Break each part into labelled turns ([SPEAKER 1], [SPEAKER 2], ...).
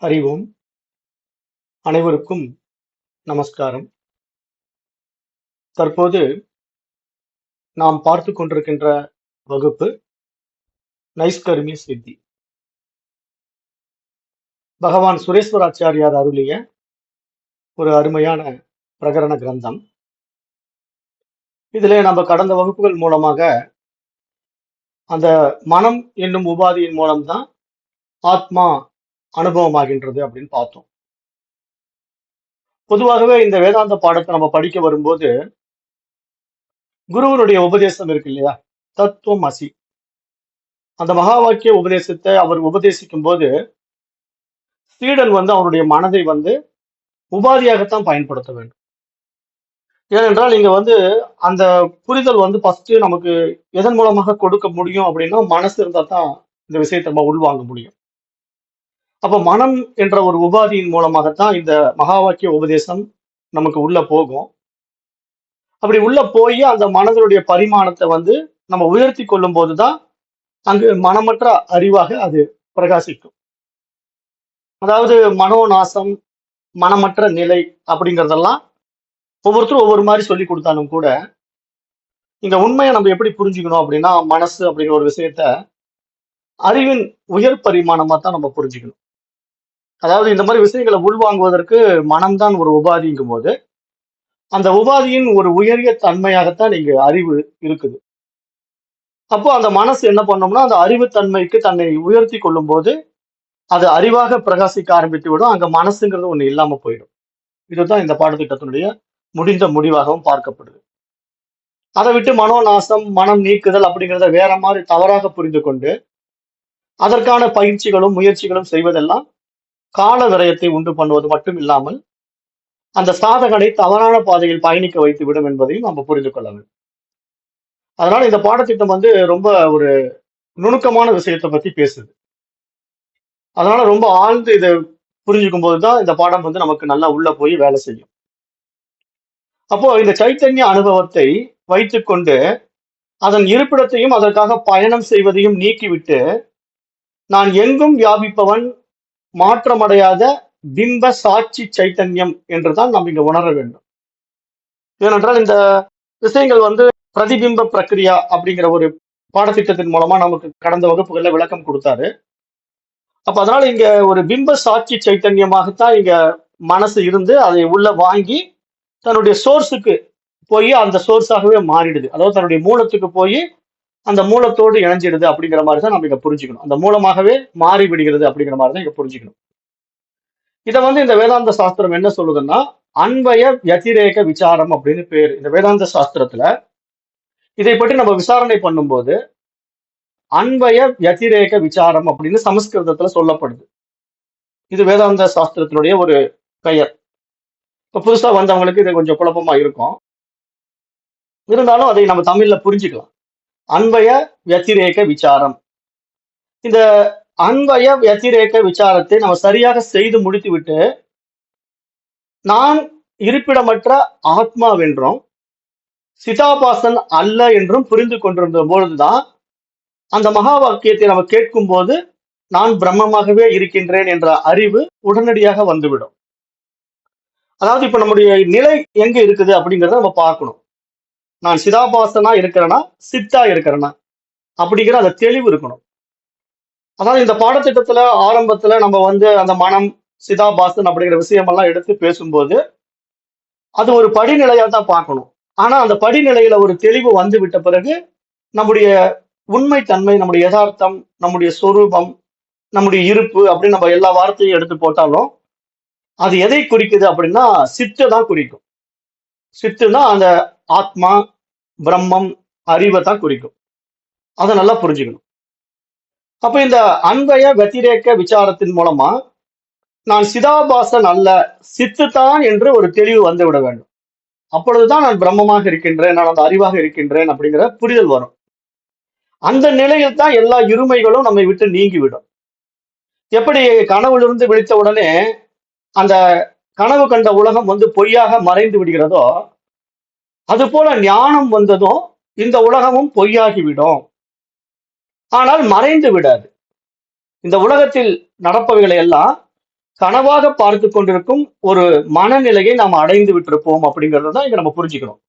[SPEAKER 1] அறிவோம். அனைவருக்கும் நமஸ்காரம். தற்போது நாம் பார்த்து கொண்டிருக்கின்ற வகுப்பு நைஷ்கர்மிய சித்தி. பகவான் சுரேஸ்வராச்சாரியார் அருளிய ஒரு அருமையான பிரகரண கிரந்தம். இதிலே நம்ம கடந்த வகுப்புகள் மூலமாக அந்த மனம் என்னும் உபாதியின் மூலம்தான் ஆத்மா அனுபவமாகின்றது அப்படின்னு பார்த்தோம். பொதுவாகவே இந்த வேதாந்த பாடத்தை நம்ம படிக்க வரும்போது குருவனுடைய உபதேசம் இருக்கு இல்லையா, தத்துவம் அசி, அந்த மகா வாக்கிய உபதேசத்தை அவர் உபதேசிக்கும் போது சீடன் அவருடைய மனதை உபாதியாகத்தான் பயன்படுத்த வேண்டும். ஏனென்றால் இங்க அந்த புரிதல் ஃபர்ஸ்ட் நமக்கு எதன் மூலமாக கொடுக்க முடியும் அப்படின்னா, மனசு இருந்தா தான் இந்த விஷயத்தை நம்ம உள்வாங்க முடியும். அப்ப மனம் என்ற ஒரு உபாதியின் மூலமாகத்தான் இந்த மகா வாக்கிய உபதேசம் நமக்கு உள்ள போகும். அப்படி உள்ள போய் அந்த மனதனுடைய பரிமாணத்தை நம்ம உயர்த்தி கொள்ளும் போதுதான் அங்கு மனமற்ற அறிவாக அது பிரகாசிக்கும். அதாவது மனோநாசம், மனமற்ற நிலை அப்படிங்கிறதெல்லாம் ஒவ்வொருத்தரும் ஒவ்வொரு மாதிரி சொல்லி கொடுத்தாலும் கூட இங்க உண்மையை நம்ம எப்படி புரிஞ்சுக்கணும் அப்படின்னா, மனசு அப்படிங்கிற ஒரு விஷயத்த அறிவின் உயர் பரிமாணமா தான் நம்ம புரிஞ்சுக்கணும். அதாவது இந்த மாதிரி விஷயங்களை உள்வாங்குவதற்கு மனம்தான் ஒரு உபாதிங்கும் போது அந்த உபாதியின் ஒரு உயரிய தன்மையாகத்தான் இங்க அறிவு இருக்குது. அப்போ அந்த மனசு என்ன பண்ணோம்னா, அந்த அறிவு தன்மைக்கு தன்னை உயர்த்தி கொள்ளும் போது அது அறிவாக பிரகாசிக்க ஆரம்பித்து விடும். அங்க மனசுங்கிறது ஒண்ணு இல்லாம போயிடும். இதுதான் இந்த பாடத்திட்டத்தினுடைய முடிந்த முடிவாகவும் பார்க்கப்படுது. அதை விட்டு மனோநாசம், மனம் நீக்குதல் அப்படிங்கிறத வேற மாதிரி தவறாக புரிந்து கொண்டு அதற்கான பயிற்சிகளும் முயற்சிகளும் செய்வதெல்லாம் கால விரயத்தை உண்டு பண்ணுவது மட்டும் இல்லாமல் அந்த சாதகனை தவறான பாதையில் பயணிக்க வைத்து விடும் என்பதையும் நம்ம புரிந்து கொள்ள வேண்டும். அதனால இந்த பாடத்திட்டம் ரொம்ப ஒரு நுணுக்கமான விஷயத்தை பத்தி பேசுது. அதனால ரொம்ப ஆழ்ந்து இதை புரிஞ்சுக்கும் போதுதான் இந்த பாடம் நமக்கு நல்லா உள்ள போய் வேலை செய்யும். அப்போ இந்த சைத்தன்ய அனுபவத்தை வைத்துக்கொண்டு அதன் இருப்பிடத்தையும் அதற்காக பயணம் செய்வதையும் நீக்கிவிட்டு நான் எங்கும் வியாபிப்பவன், மாற்றமடையாத பிம்ப சாட்சி சைத்தன்யம் என்றுதான் நாம் இங்க உணர வேண்டும். ஏனென்றால் இந்த விஷயங்கள் பிரதிபிம்ப பிரக்ரியா அப்படிங்கிற ஒரு பாடத்திட்டத்தின் மூலமா நமக்கு கடந்த வகுப்புகள்ல விளக்கம் கொடுத்தாரு. அப்ப அதனால இங்க ஒரு பிம்ப சாட்சி சைத்தன்யமாகத்தான் இங்க மனசு இருந்து அதை உள்ள வாங்கி தன்னுடைய சோர்ஸுக்கு போய் அந்த சோர்ஸாகவே மாறிடுது. அதாவது தன்னுடைய மூலத்துக்கு போய் அந்த மூலத்தோடு இணைஞ்சிடுது அப்படிங்கிற மாதிரி தான் நம்ம இங்க புரிஞ்சுக்கணும். அந்த மூலமாகவே மாறி விடுகிறது அப்படிங்கிற மாதிரி தான் இங்க புரிஞ்சுக்கணும். இதை இந்த வேதாந்த சாஸ்திரம் என்ன சொல்லுதுன்னா, அன்வய வத்திரேக விசாரம் அப்படின்னு பேரு. இந்த வேதாந்த சாஸ்திரத்துல இதை பற்றி நம்ம விசாரணை பண்ணும்போது அன்வய வத்திரேக விசாரம் அப்படின்னு சமஸ்கிருதத்துல சொல்லப்படுது. இது வேதாந்த சாஸ்திரத்தினுடைய ஒரு பெயர். இப்ப புதுசா வந்தவங்களுக்கு இது கொஞ்சம் குழப்பமா இருக்கும். இருந்தாலும் அதை நம்ம தமிழ்ல புரிஞ்சுக்கலாம். அன்வய வத்திரேக விசாரம். இந்த அன்வய வத்திரேக விசாரத்தை நம்ம சரியாக செய்து முடித்து விட்டு நான் இருப்பிடமற்ற ஆத்மாவென்றும் சிதாபாசன் அல்ல என்றும் புரிந்து கொண்டிருந்த பொழுதுதான் அந்த மகா வாக்கியத்தை நம்ம கேட்கும் போது நான் பிரம்மமாகவே இருக்கின்றேன் என்ற அறிவு உடனடியாக வந்துவிடும். அதாவது இப்ப நம்முடைய நிலை எங்க இருக்குது அப்படிங்கிறத நம்ம பார்க்கணும். நான் சிதாபாசனா இருக்கிறேன்னா, சித்தா இருக்கிறேன்னா அப்படிங்கிற அந்த தெளிவு இருக்கணும். அதாவது இந்த பாடத்திட்டத்துல ஆரம்பத்துல நம்ம அந்த மனம், சிதாபாசன் அப்படிங்கிற விஷயமெல்லாம் எடுத்து பேசும்போது அது ஒரு படிநிலையா தான் பார்க்கணும். ஆனா அந்த படிநிலையில ஒரு தெளிவு வந்து விட்ட பிறகு நம்முடைய உண்மை தன்மை, நம்முடைய யதார்த்தம், நம்முடைய சொரூபம், நம்முடைய இருப்பு அப்படின்னு நம்ம எல்லா வார்த்தையும் எடுத்து போட்டாலும் அது எதை குறிக்குது அப்படின்னா சித்தை தான் குறிக்கும். சித்துனா அந்த ஆத்மா, பிரம்மம், அறிவை தான் குறிக்கும். அதை நல்லா புரிஞ்சுக்கணும். அப்ப இந்த அன்வய வத்திரேக விசாரத்தின் மூலமா நான் சிதாபாசன் அல்ல, சித்துதான் என்று ஒரு தெளிவு வந்து விட வேண்டும். அப்பொழுதுதான் நான் பிரம்மமாக இருக்கின்றேன், நான் அந்த அறிவாக இருக்கின்றேன் அப்படிங்கிற புரிதல் வரும். அந்த நிலையில் தான் எல்லா இருமைகளும் நம்மை விட்டு நீங்கிவிடும். எப்படி கனவுலிருந்து விழித்த உடனே அந்த கனவு கண்ட உலகம் பொய்யாக மறைந்து விடுகிறதோ, அது போல ஞானம் வந்ததும் இந்த உலகமும் பொய்யாகிவிடும். ஆனால் மறைந்து விடாது. இந்த உலகத்தில் நடப்பவைகளை எல்லாம் கனவாக பார்த்து கொண்டிருக்கும் ஒரு மனநிலையை நாம் அடைந்து விட்டிருப்போம் அப்படிங்கறத தான் இங்க நம்ம புரிஞ்சுக்கணும்.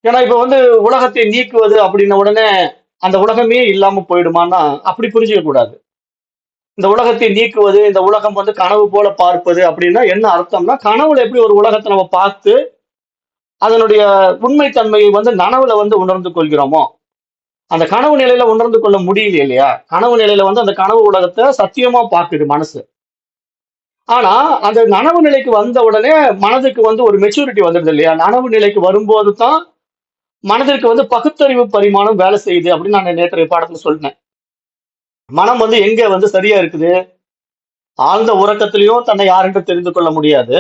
[SPEAKER 1] ஏன்னா இப்ப வந்து உலகத்தை நீக்குவது அப்படின்ன உடனே அந்த உலகமே இல்லாம போயிடுமான்னா அப்படி புரிஞ்சுக்க கூடாது. இந்த உலகத்தை நீக்குவது, இந்த உலகம் வந்து கனவு போல பார்ப்பது அப்படின்னா என்ன அர்த்தம்னா, கனவுல எப்படி ஒரு உலகத்தை நம்ம பார்த்து அதனுடைய உண்மை தன்மையை வந்து நனவுல வந்து உணர்ந்து கொள்கிறோமோ, அந்த கனவு நிலையில உணர்ந்து கொள்ள முடியல இல்லையா? கனவு நிலையில வந்து அந்த கனவு உலகத்தை சத்தியமா பார்க்குது மனசு. ஆனா அந்த நனவு நிலைக்கு வந்த உடனே மனதுக்கு வந்து ஒரு மெச்சூரிட்டி வந்துடுது இல்லையா? நனவு நிலைக்கு வரும்போது தான் மனதிற்கு வந்து பகுத்தறிவு பரிமாணம் வேலை செய்யுது அப்படின்னு நான் நேற்றைய பாடத்துல சொன்னேன். மனம் வந்து எங்க வந்து சரியா இருக்குது? ஆழ்ந்த உறக்கத்திலையும் தன்னை யார் என்று தெரிந்து கொள்ள முடியாது.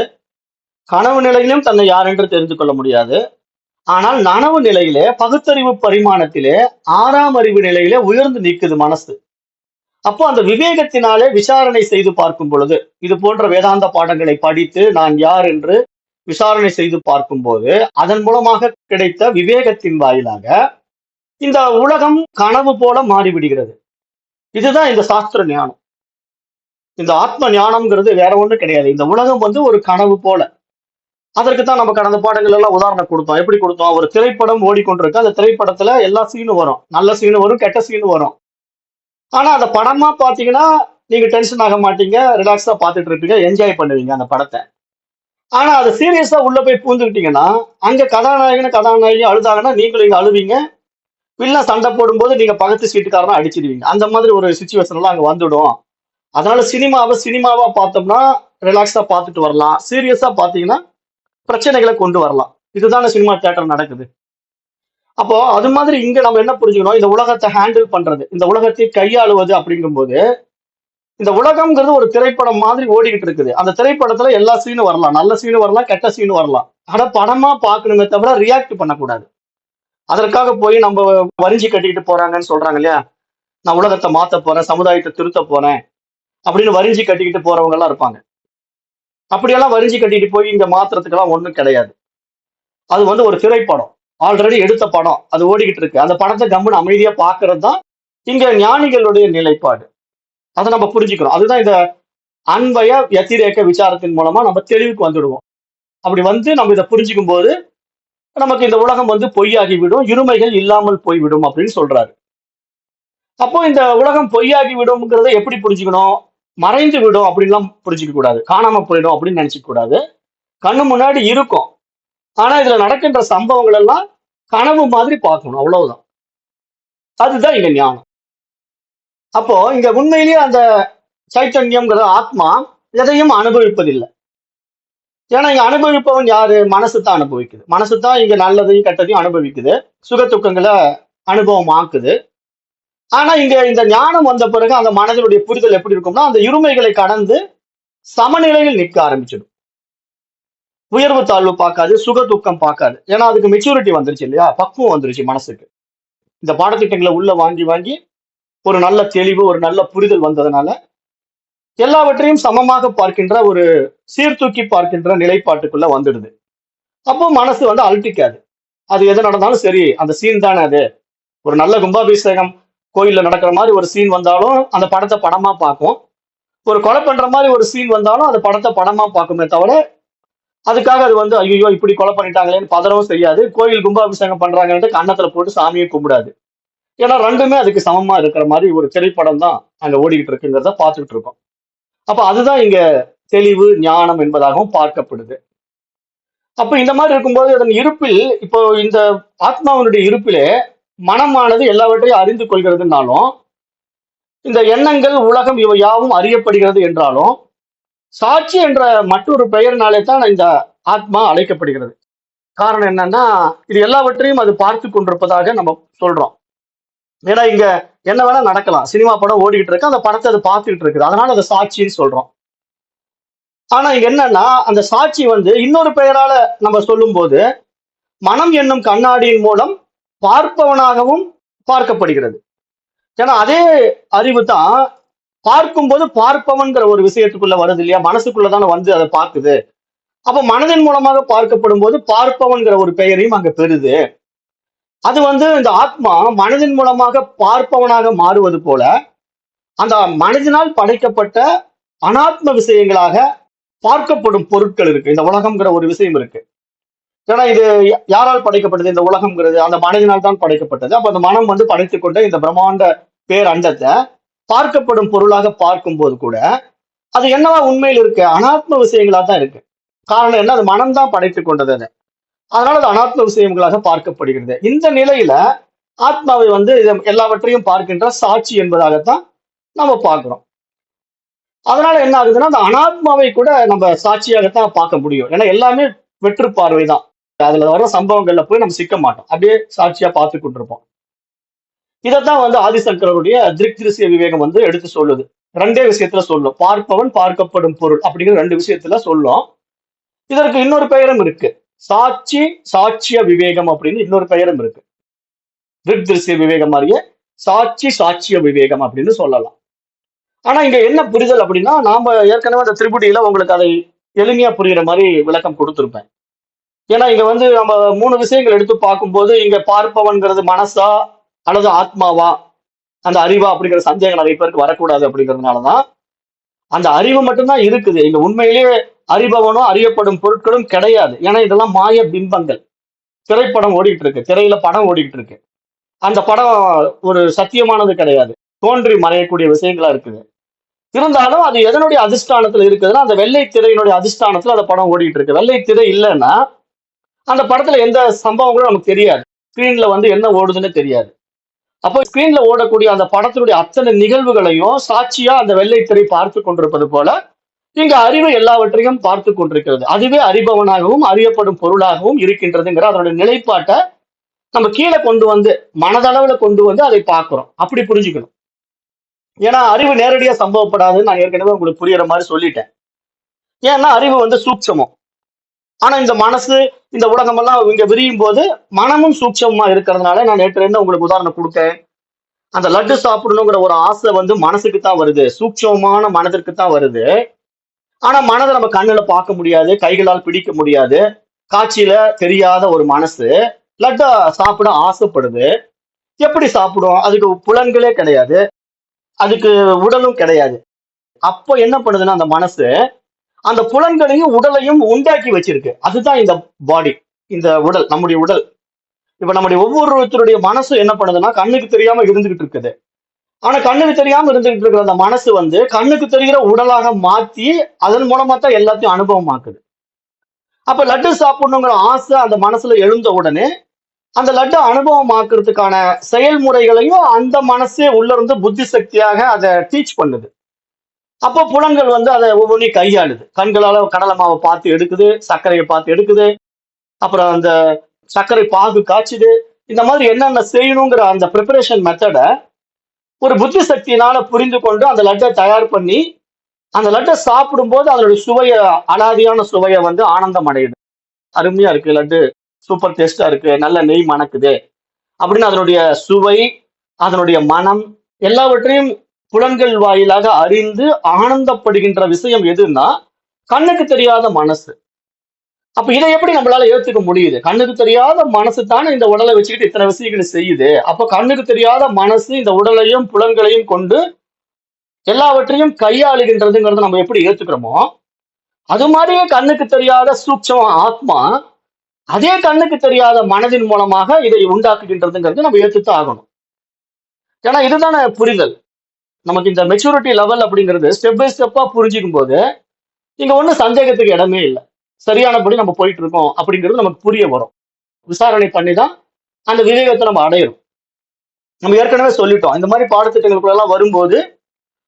[SPEAKER 1] கனவு நிலையிலும் தன்னை யார் என்று தெரிந்து கொள்ள முடியாது. ஆனால் நனவு நிலையிலே பகுத்தறிவு பரிமாணத்திலே 6ஆம் அறிவு நிலையிலே உயர்ந்து நிற்குது மனசு. அப்போ அந்த விவேகத்தினாலே விசாரணை செய்து பார்க்கும் பொழுது, இது போன்ற வேதாந்த பாடங்களை படித்து நான் யார் என்று விசாரணை செய்து பார்க்கும்போது, அதன் மூலமாக கிடைத்த விவேகத்தின் வாயிலாக இந்த உலகம் கனவு போல மாறிவிடுகிறது. இதுதான் இந்த சாஸ்திர ஞானம். இந்த ஆத்ம ஞானம்ங்கிறது வேற ஒண்ணும் கிடையாது. இந்த உலகம் வந்து ஒரு கனவு போல. அதற்கு தான் நம்ம கடந்த பாடங்கள் எல்லாம் உதாரணம் கொடுத்தோம். எப்படி கொடுத்தோம்? ஒரு திரைப்படம் ஓடிக்கொண்டிருக்கு. அந்த திரைப்படத்துல எல்லா சீனும் வரும். நல்ல சீனு வரும், கெட்ட சீனு வரும். ஆனா அந்த படமா பாத்தீங்கன்னா, நீங்க டென்ஷன் ஆக மாட்டீங்க, ரிலாக்ஸா பாத்துட்டு இருப்பீங்க, என்ஜாய் பண்ணுவீங்க அந்த படத்த. ஆனா அது சீரியஸா உள்ள போய் பூந்துக்கிட்டீங்கன்னா, அங்க கதாநாயகன், கதாநாயகி அழுதாங்கன்னா, நீங்களும் இங்க அழுவீங்க. வில்லன் சண்டை போடும்போது நீங்க பக்கத்து சீட்டுக்காரனை அடிச்சிடுவீங்க. அந்த மாதிரி ஒரு சிச்சுவேஷன் எல்லாம் அங்க வந்துடும். அதனால சினிமாவை சினிமாவா பார்த்தோம்னா ரிலாக்ஸா பார்த்துட்டு வரலாம். சீரியஸா பாத்தீங்கன்னா பிரச்சனைகளை கொண்டு வரலாம். இதுதானே சினிமா தியேட்டர் நடக்குது. அப்போ அது மாதிரி இங்க நம்ம என்ன புரிஞ்சுக்கணும்? இந்த உலகத்தை ஹேண்டில் பண்றது, இந்த உலகத்தை கையாளுவது அப்படிங்கும்போது, இந்த உலகம்ங்கிறது ஒரு திரைப்படம் மாதிரி ஓடிக்கிட்டு இருக்குது. அந்த திரைப்படத்துல எல்லா சீனும் வரலாம். நல்ல சீனு வரலாம், கெட்ட சீனு வரலாம். ஆனா படமா பார்க்கணுமே தவிர ரியாக்ட் பண்ணக்கூடாது. அதற்காக போய் நம்ம வரிஞ்சு கட்டிக்கிட்டு போறாங்கன்னு சொல்றாங்க இல்லையா? நான் உலகத்தை மாத்த போறேன், சமுதாயத்தை திருத்த போறேன் அப்படின்னு வரிஞ்சு கட்டிக்கிட்டு போறவங்க எல்லாம் இருப்பாங்க. அப்படியெல்லாம் வரிஞ்சு கட்டிட்டு போய் இங்க மாத்துறதுக்கெல்லாம் ஒண்ணும் கிடையாது. அது வந்து ஒரு திரைப்படம். ஆல்ரெடி எடுத்த படம். அது ஓடிக்கிட்டு இருக்கு. அந்த படத்தை கம்முன்னு அமைதியா பார்க்கிறது தான் இங்க ஞானிகளுடைய நிலைப்பாடு. அதை நம்ம புரிஞ்சுக்கிறோம். அதுதான் இந்த அன்வய யதிரேக விசாரத்தின் மூலமா நம்ம தெளிவுக்கு வந்துடுவோம். அப்படி வந்து நம்ம இதை புரிஞ்சுக்கும் போது நமக்கு இந்த உலகம் வந்து பொய்யாகிவிடும், இருமைகள் இல்லாமல் போய்விடும் அப்படின்னு சொல்றாரு. அப்போ இந்த உலகம் பொய்யாகி விடும்ங்கிறத எப்படி புரிஞ்சுக்கணும்? மறைந்து விடும் அப்படின்லாம் புரிஞ்சுக்க கூடாது. காணாம போயிடும் அப்படின்னு நினைச்சுக்க கூடாது. கண்ணு முன்னாடி இருக்கும். ஆனா இதுல நடக்கின்ற சம்பவங்கள் எல்லாம் கனவு மாதிரி பார்க்கணும். அவ்வளவுதான். அதுதான் இங்க ஞானம். அப்போ இங்க உண்மையிலேயே அந்த சைத்தன்யம்ங்கிற ஆத்மா எதையும் அனுபவிப்பதில்லை. ஏன்னா இங்க அனுபவிப்பவன் யாரு? மனசு தான் அனுபவிக்குது. மனசு தான் இங்க நல்லதையும் கெட்டதையும் அனுபவிக்குது. சுக துக்கங்களை அனுபவம் ஆக்குது. ஆனா இங்க இந்த ஞானம் வந்த பிறகு அந்த மனதினுடைய புரிதல் எப்படி இருக்கும்னா, அந்த இருமைகளை கடந்து சமநிலையில் நிற்க ஆரம்பிச்சிடும். உயர்வு தாழ்வு பார்க்காது, சுக துக்கம் பார்க்காது. ஏன்னா அதுக்கு மெச்சூரிட்டி வந்துருச்சு இல்லையா? பக்குவம் வந்துருச்சு மனசுக்கு. இந்த பாடத்திட்டங்களை உள்ள வாங்கி வாங்கி ஒரு நல்ல தெளிவு, ஒரு நல்ல புரிதல் வந்ததுனால எல்லாவற்றையும் சமமாக பார்க்கின்ற ஒரு சீர்தூக்கி பார்க்கின்ற நிலைப்பாட்டுக்குள்ள வந்துடுது. அப்போ மனசு வந்து அழட்டிக்காது. அது எது நடந்தாலும் சரி, அந்த சீன் தானே அது. ஒரு நல்ல கும்பாபிஷேகம் கோயில்ல நடக்கிற மாதிரி ஒரு சீன் வந்தாலும் அந்த படத்தை படமா பார்க்கும். ஒரு கொலை பண்ற மாதிரி ஒரு சீன் வந்தாலும் அந்த படத்தை படமா பார்க்குமே தவிர, அதுக்காக அது வந்து ஐயோ இப்படி கொலை பண்ணிட்டாங்களேன்னு பதறவும் செய்யாது. கோயில் கும்பாபிஷேகம் பண்றாங்கன்ட்டு கன்னத்துல போட்டு சாமியை கும்பிடாது. ஏன்னா ரெண்டுமே அதுக்கு சமமா இருக்கிற மாதிரி ஒரு திரைப்படம் தான் அங்க ஓடிக்கிட்டு இருக்குங்கிறத பார்த்துக்கிட்டு இருக்கோம். அப்ப அதுதான் இங்க தெளிவு ஞானம் என்பதாகவும் பார்க்கப்படுது. அப்ப இந்த மாதிரி இருக்கும்போது அதன் இருப்பில் இப்போ இந்த ஆத்மாவினுடைய இருப்பிலே மனமானது எல்லாவற்றையும் அறிந்து கொள்கிறதுனாலும், இந்த எண்ணங்கள் உலகம் இவை யாவும் அறியப்படுகிறது என்றாலும், சாட்சி என்ற மற்றொரு பெயரினாலே தான் இந்த ஆத்மா அழைக்கப்படுகிறது. காரணம் என்னன்னா, இது எல்லாவற்றையும் அது பார்த்து கொண்டிருப்பதாக நம்ம சொல்றோம். ஏன்னா இங்க என்ன வேணா நடக்கலாம். சினிமா படம் ஓடிக்கிட்டு இருக்கு, அந்த படத்தை அது பார்த்துக்கிட்டு இருக்குது. அதனால அதை சாட்சின்னு சொல்றோம். ஆனா இங்க என்னன்னா, அந்த சாட்சி வந்து இன்னொரு பெயரால நம்ம சொல்லும் போது, மனம் என்னும் கண்ணாடியின் மூலம் பார்ப்பவனாகவும் பார்க்கப்படுகிறது. ஏன்னா அதே அறிவு தான் பார்க்கும்போது பார்ப்பவன்கிற ஒரு விஷயத்துக்குள்ள வருது இல்லையா? மனசுக்குள்ளதானே வந்து அதை பார்க்குது. அப்ப மனதின் மூலமாக பார்க்கப்படும் போது பார்ப்பவன்கிற ஒரு பெயரையும் அங்க பெறுது. அது வந்து இந்த ஆத்மா மனதின் மூலமாக பார்ப்பவனாக மாறுவது போல, அந்த மனதினால் படைக்கப்பட்ட அனாத்ம விஷயங்களாக பார்க்கப்படும் பொருட்கள் இருக்கு. இந்த உலகம்ங்கிற ஒரு விஷயம் இருக்கு. ஏன்னா இது யாரால் படைக்கப்பட்டது? இந்த உலகம்ங்கிறது அந்த மனதினால் தான் படைக்கப்பட்டது. அப்ப அந்த மனம் வந்து படைத்துக் கொண்ட இந்த பிரம்மாண்ட பேர் அண்டத்தை பார்க்கப்படும் பொருளாக பார்க்கும்போது கூட அது என்னவா உண்மையில் இருக்கு? அனாத்ம விஷயங்களா தான் இருக்கு. காரணம் என்ன? அது மனம் தான் படைத்துக் கொண்டது அது. அதனால அது அனாத்ம விஷயங்களாக பார்க்கப்படுகிறது. இந்த நிலையில ஆத்மாவை வந்து எல்லாவற்றையும் பார்க்கின்ற சாட்சி என்பதாகத்தான் நம்ம பார்க்கிறோம். அதனால என்ன ஆகுதுன்னா அந்த அனாத்மாவை கூட நம்ம சாட்சியாகத்தான் பார்க்க முடியும். ஏன்னா எல்லாமே வெற்று பார்வை தான். அதுல வர சம்பவங்கள்ல போய் நம்ம சிக்க மாட்டோம். அப்படியே சாட்சியா பார்த்து கொண்டிருப்போம். இதைத்தான் வந்து ஆதிசங்கரருடைய திருஷ்ய விவேகம் வந்து எடுத்து சொல்லுது. ரெண்டே விஷயத்துல சொல்லும். பார்ப்பவன் பார்க்கப்படும் பொருள் அப்படிங்கிற ரெண்டு விஷயத்துல சொல்லும். இதற்கு இன்னொரு பெயரும் இருக்கு. சாட்சி சாட்சிய விவேகம் அப்படின்னு இன்னொரு பெயரும் இருக்கு. திருஷ்ய விவேகம் மாதிரியே சாட்சி சாட்சிய விவேகம் அப்படின்னு சொல்லலாம். ஆனா இங்க என்ன புரிதல் அப்படின்னா, நாம ஏற்கனவே அந்த திரிபுடியில உங்களுக்கு அதை எளிமையா புரியுற மாதிரி விளக்கம் கொடுத்திருப்பேன். ஏன்னா இங்க வந்து நம்ம 3 விஷயங்கள் எடுத்து பார்க்கும்போது இங்க பார்ப்பவன்கிறது மனசா அல்லது ஆத்மாவா அந்த அறிவா அப்படிங்கிற சந்தேகம் நிறைய பேருக்கு வரக்கூடாது அப்படிங்கிறதுனாலதான் அந்த அறிவு மட்டும்தான் இருக்குது. இங்க உண்மையிலேயே அறிபவனோ அறியப்படும் பொருட்களும் கிடையாது. ஏன்னா இதெல்லாம் மாய பிம்பங்கள். திரைப்படம் ஓடிட்டு இருக்கு, திரையில படம் ஓடிட்டு இருக்கு. அந்த படம் ஒரு சத்தியமானது கிடையாது. தோன்றி மறையக்கூடிய விஷயங்களா இருக்குது. இருந்தாலும் அது எதனுடைய அதிஷ்டானத்துல இருக்குதுன்னா அந்த வெள்ளை திரையினுடைய அதிஷ்டானத்துல அந்த படம் ஓடிட்டு இருக்கு. வெள்ளை திரை இல்லைன்னா அந்த படத்துல எந்த சம்பவங்களும் நமக்கு தெரியாது. ஸ்கிரீன்ல வந்து என்ன ஓடுதுன்னு தெரியாது. அப்போ ஸ்கிரீன்ல ஓடக்கூடிய அந்த படத்தினுடைய அத்தனை நிகழ்வுகளையும் சாட்சியா அந்த வெள்ளை திரை பார்த்து கொண்டிருப்பது போல இங்க அறிவு எல்லாவற்றையும் பார்த்து கொண்டிருக்கிறது. அதுவே அறிபவனாகவும் அறியப்படும் பொருளாகவும் இருக்கின்றதுங்கிற அதனுடைய நிலைப்பாட்டை நம்ம கீழே கொண்டு வந்து மனதளவுல கொண்டு வந்து அதை பார்க்கிறோம். அப்படி புரிஞ்சுக்கணும். ஏன்னா அறிவு நேரடியா சம்பவப்படாதுன்னு நான் ஏற்கனவே உங்களுக்கு புரியுற மாதிரி சொல்லிட்டேன். ஏன்னா அறிவு வந்து சூட்சமம். ஆனா இந்த மனசு இந்த உலகம் எல்லாம் இங்க விரியும் போது மனமும் சூட்சமா இருக்கிறதுனால நான் நேற்று என்ன உங்களுக்கு உதாரணம் கொடுத்தேன். அந்த லட்டு சாப்பிடணுங்கிற ஒரு ஆசை வந்து மனசுக்கு தான் வருது, சூட்சமான மனதிற்கு தான் வருது. ஆனா மனதை நம்ம கண்ணுல பார்க்க முடியாது, கைகளால் பிடிக்க முடியாது. காட்சியில தெரியாத ஒரு மனசு லட்டை சாப்பிட ஆசைப்படுது. எப்படி சாப்பிடும்? அதுக்கு புலன்களே கிடையாது, அதுக்கு உடலும் கிடையாது. அப்போ என்ன பண்ணுதுன்னா அந்த மனசு அந்த புலன்களையும் உடலையும் உண்டாக்கி வச்சிருக்கு. அதுதான் இந்த பாடி, இந்த உடல், நம்முடைய உடல். இப்ப நம்முடைய ஒவ்வொருத்தருடைய மனசு என்ன பண்ணுதுன்னா கண்ணுக்கு தெரியாம இருந்துகிட்டு இருக்குது. ஆனா கண்ணுக்கு தெரியாம இருந்துகிட்டு இருக்கிற அந்த மனசு வந்து கண்ணுக்கு தெரிகிற உடலாக மாத்தி அதன் மூலமா தான் எல்லாத்தையும் அனுபவமாக்குது. அப்ப லட்டு சாப்பிடணுங்கிற ஆசை அந்த மனசுல எழுந்த உடனே அந்த லட்டு அனுபவமாக்குறதுக்கான செயல்முறைகளையும் அந்த மனசே உள்ள இருந்து புத்தி சக்தியாக அதை டீச் பண்ணுது. அப்போ புலன்கள் வந்து அதை ஒவ்வொன்றையும் கையாளுது. கண்களால கடலை மாவை பார்த்து எடுக்குது, சர்க்கரையை பார்த்து எடுக்குது, அப்புறம் அந்த சர்க்கரை பாகு காய்ச்சுது. இந்த மாதிரி என்னென்ன செய்யணுங்கிற அந்த ப்ரிப்பரேஷன் மெத்தடை ஒரு புத்தி சக்தியினால புரிந்து கொண்டு அந்த லட்டை தயார் பண்ணி அந்த லட்டை சாப்பிடும்போது அதனுடைய சுவைய, அலாதியான சுவையை வந்து ஆனந்தம் அடையுது. அருமையா இருக்கு லட்டு, சூப்பர் டேஸ்டா இருக்கு, நல்ல நெய் மணக்குது அப்படின்னு அதனுடைய சுவை, அதனுடைய மனம் எல்லாவற்றையும் புலன்கள் வாயிலாக அறிந்து ஆனந்தப்படுகின்ற விஷயம் எதுன்னா கண்ணுக்கு தெரியாத மனசு. அப்ப இதை எப்படி நம்மளால ஏத்துக்க முடியுது? கண்ணுக்கு தெரியாத மனசு தானே இந்த உடலை வச்சுக்கிட்டு இத்தனை விஷயங்களை செய்யுது. அப்ப கண்ணுக்கு தெரியாத மனசு இந்த உடலையும் புலன்களையும் கொண்டு எல்லாவற்றையும் கையாளுகின்றதுங்கிறத நம்ம எப்படி ஏத்துக்கிறோமோ அது மாதிரியே கண்ணுக்கு தெரியாத சூட்சம ஆத்மா அதே கண்ணுக்கு தெரியாத மனதின் மூலமாக இதை உண்டாக்குகின்றதுங்கிறது நம்ம ஏத்துத்தான் ஆகணும். ஏன்னா இதுதானே புரிதல். நமக்கு இந்த மெச்சூரிட்டி லெவல் அப்படிங்கிறது ஸ்டெப் பை ஸ்டெப்பா புரிஞ்சுக்கும் போது இங்க ஒன்றும் சந்தேகத்துக்கு இடமே இல்லை. சரியானபடி நம்ம போயிட்டு இருக்கோம் அப்படிங்கிறது நமக்கு புரிய வரும். விசாரணை பண்ணி தான் அந்த விவேகத்தை நம்ம அடையிறோம். நம்ம ஏற்கனவே சொல்லிட்டோம், இந்த மாதிரி பாடத்திட்டங்களுக்குள்ள எல்லாம் வரும்போது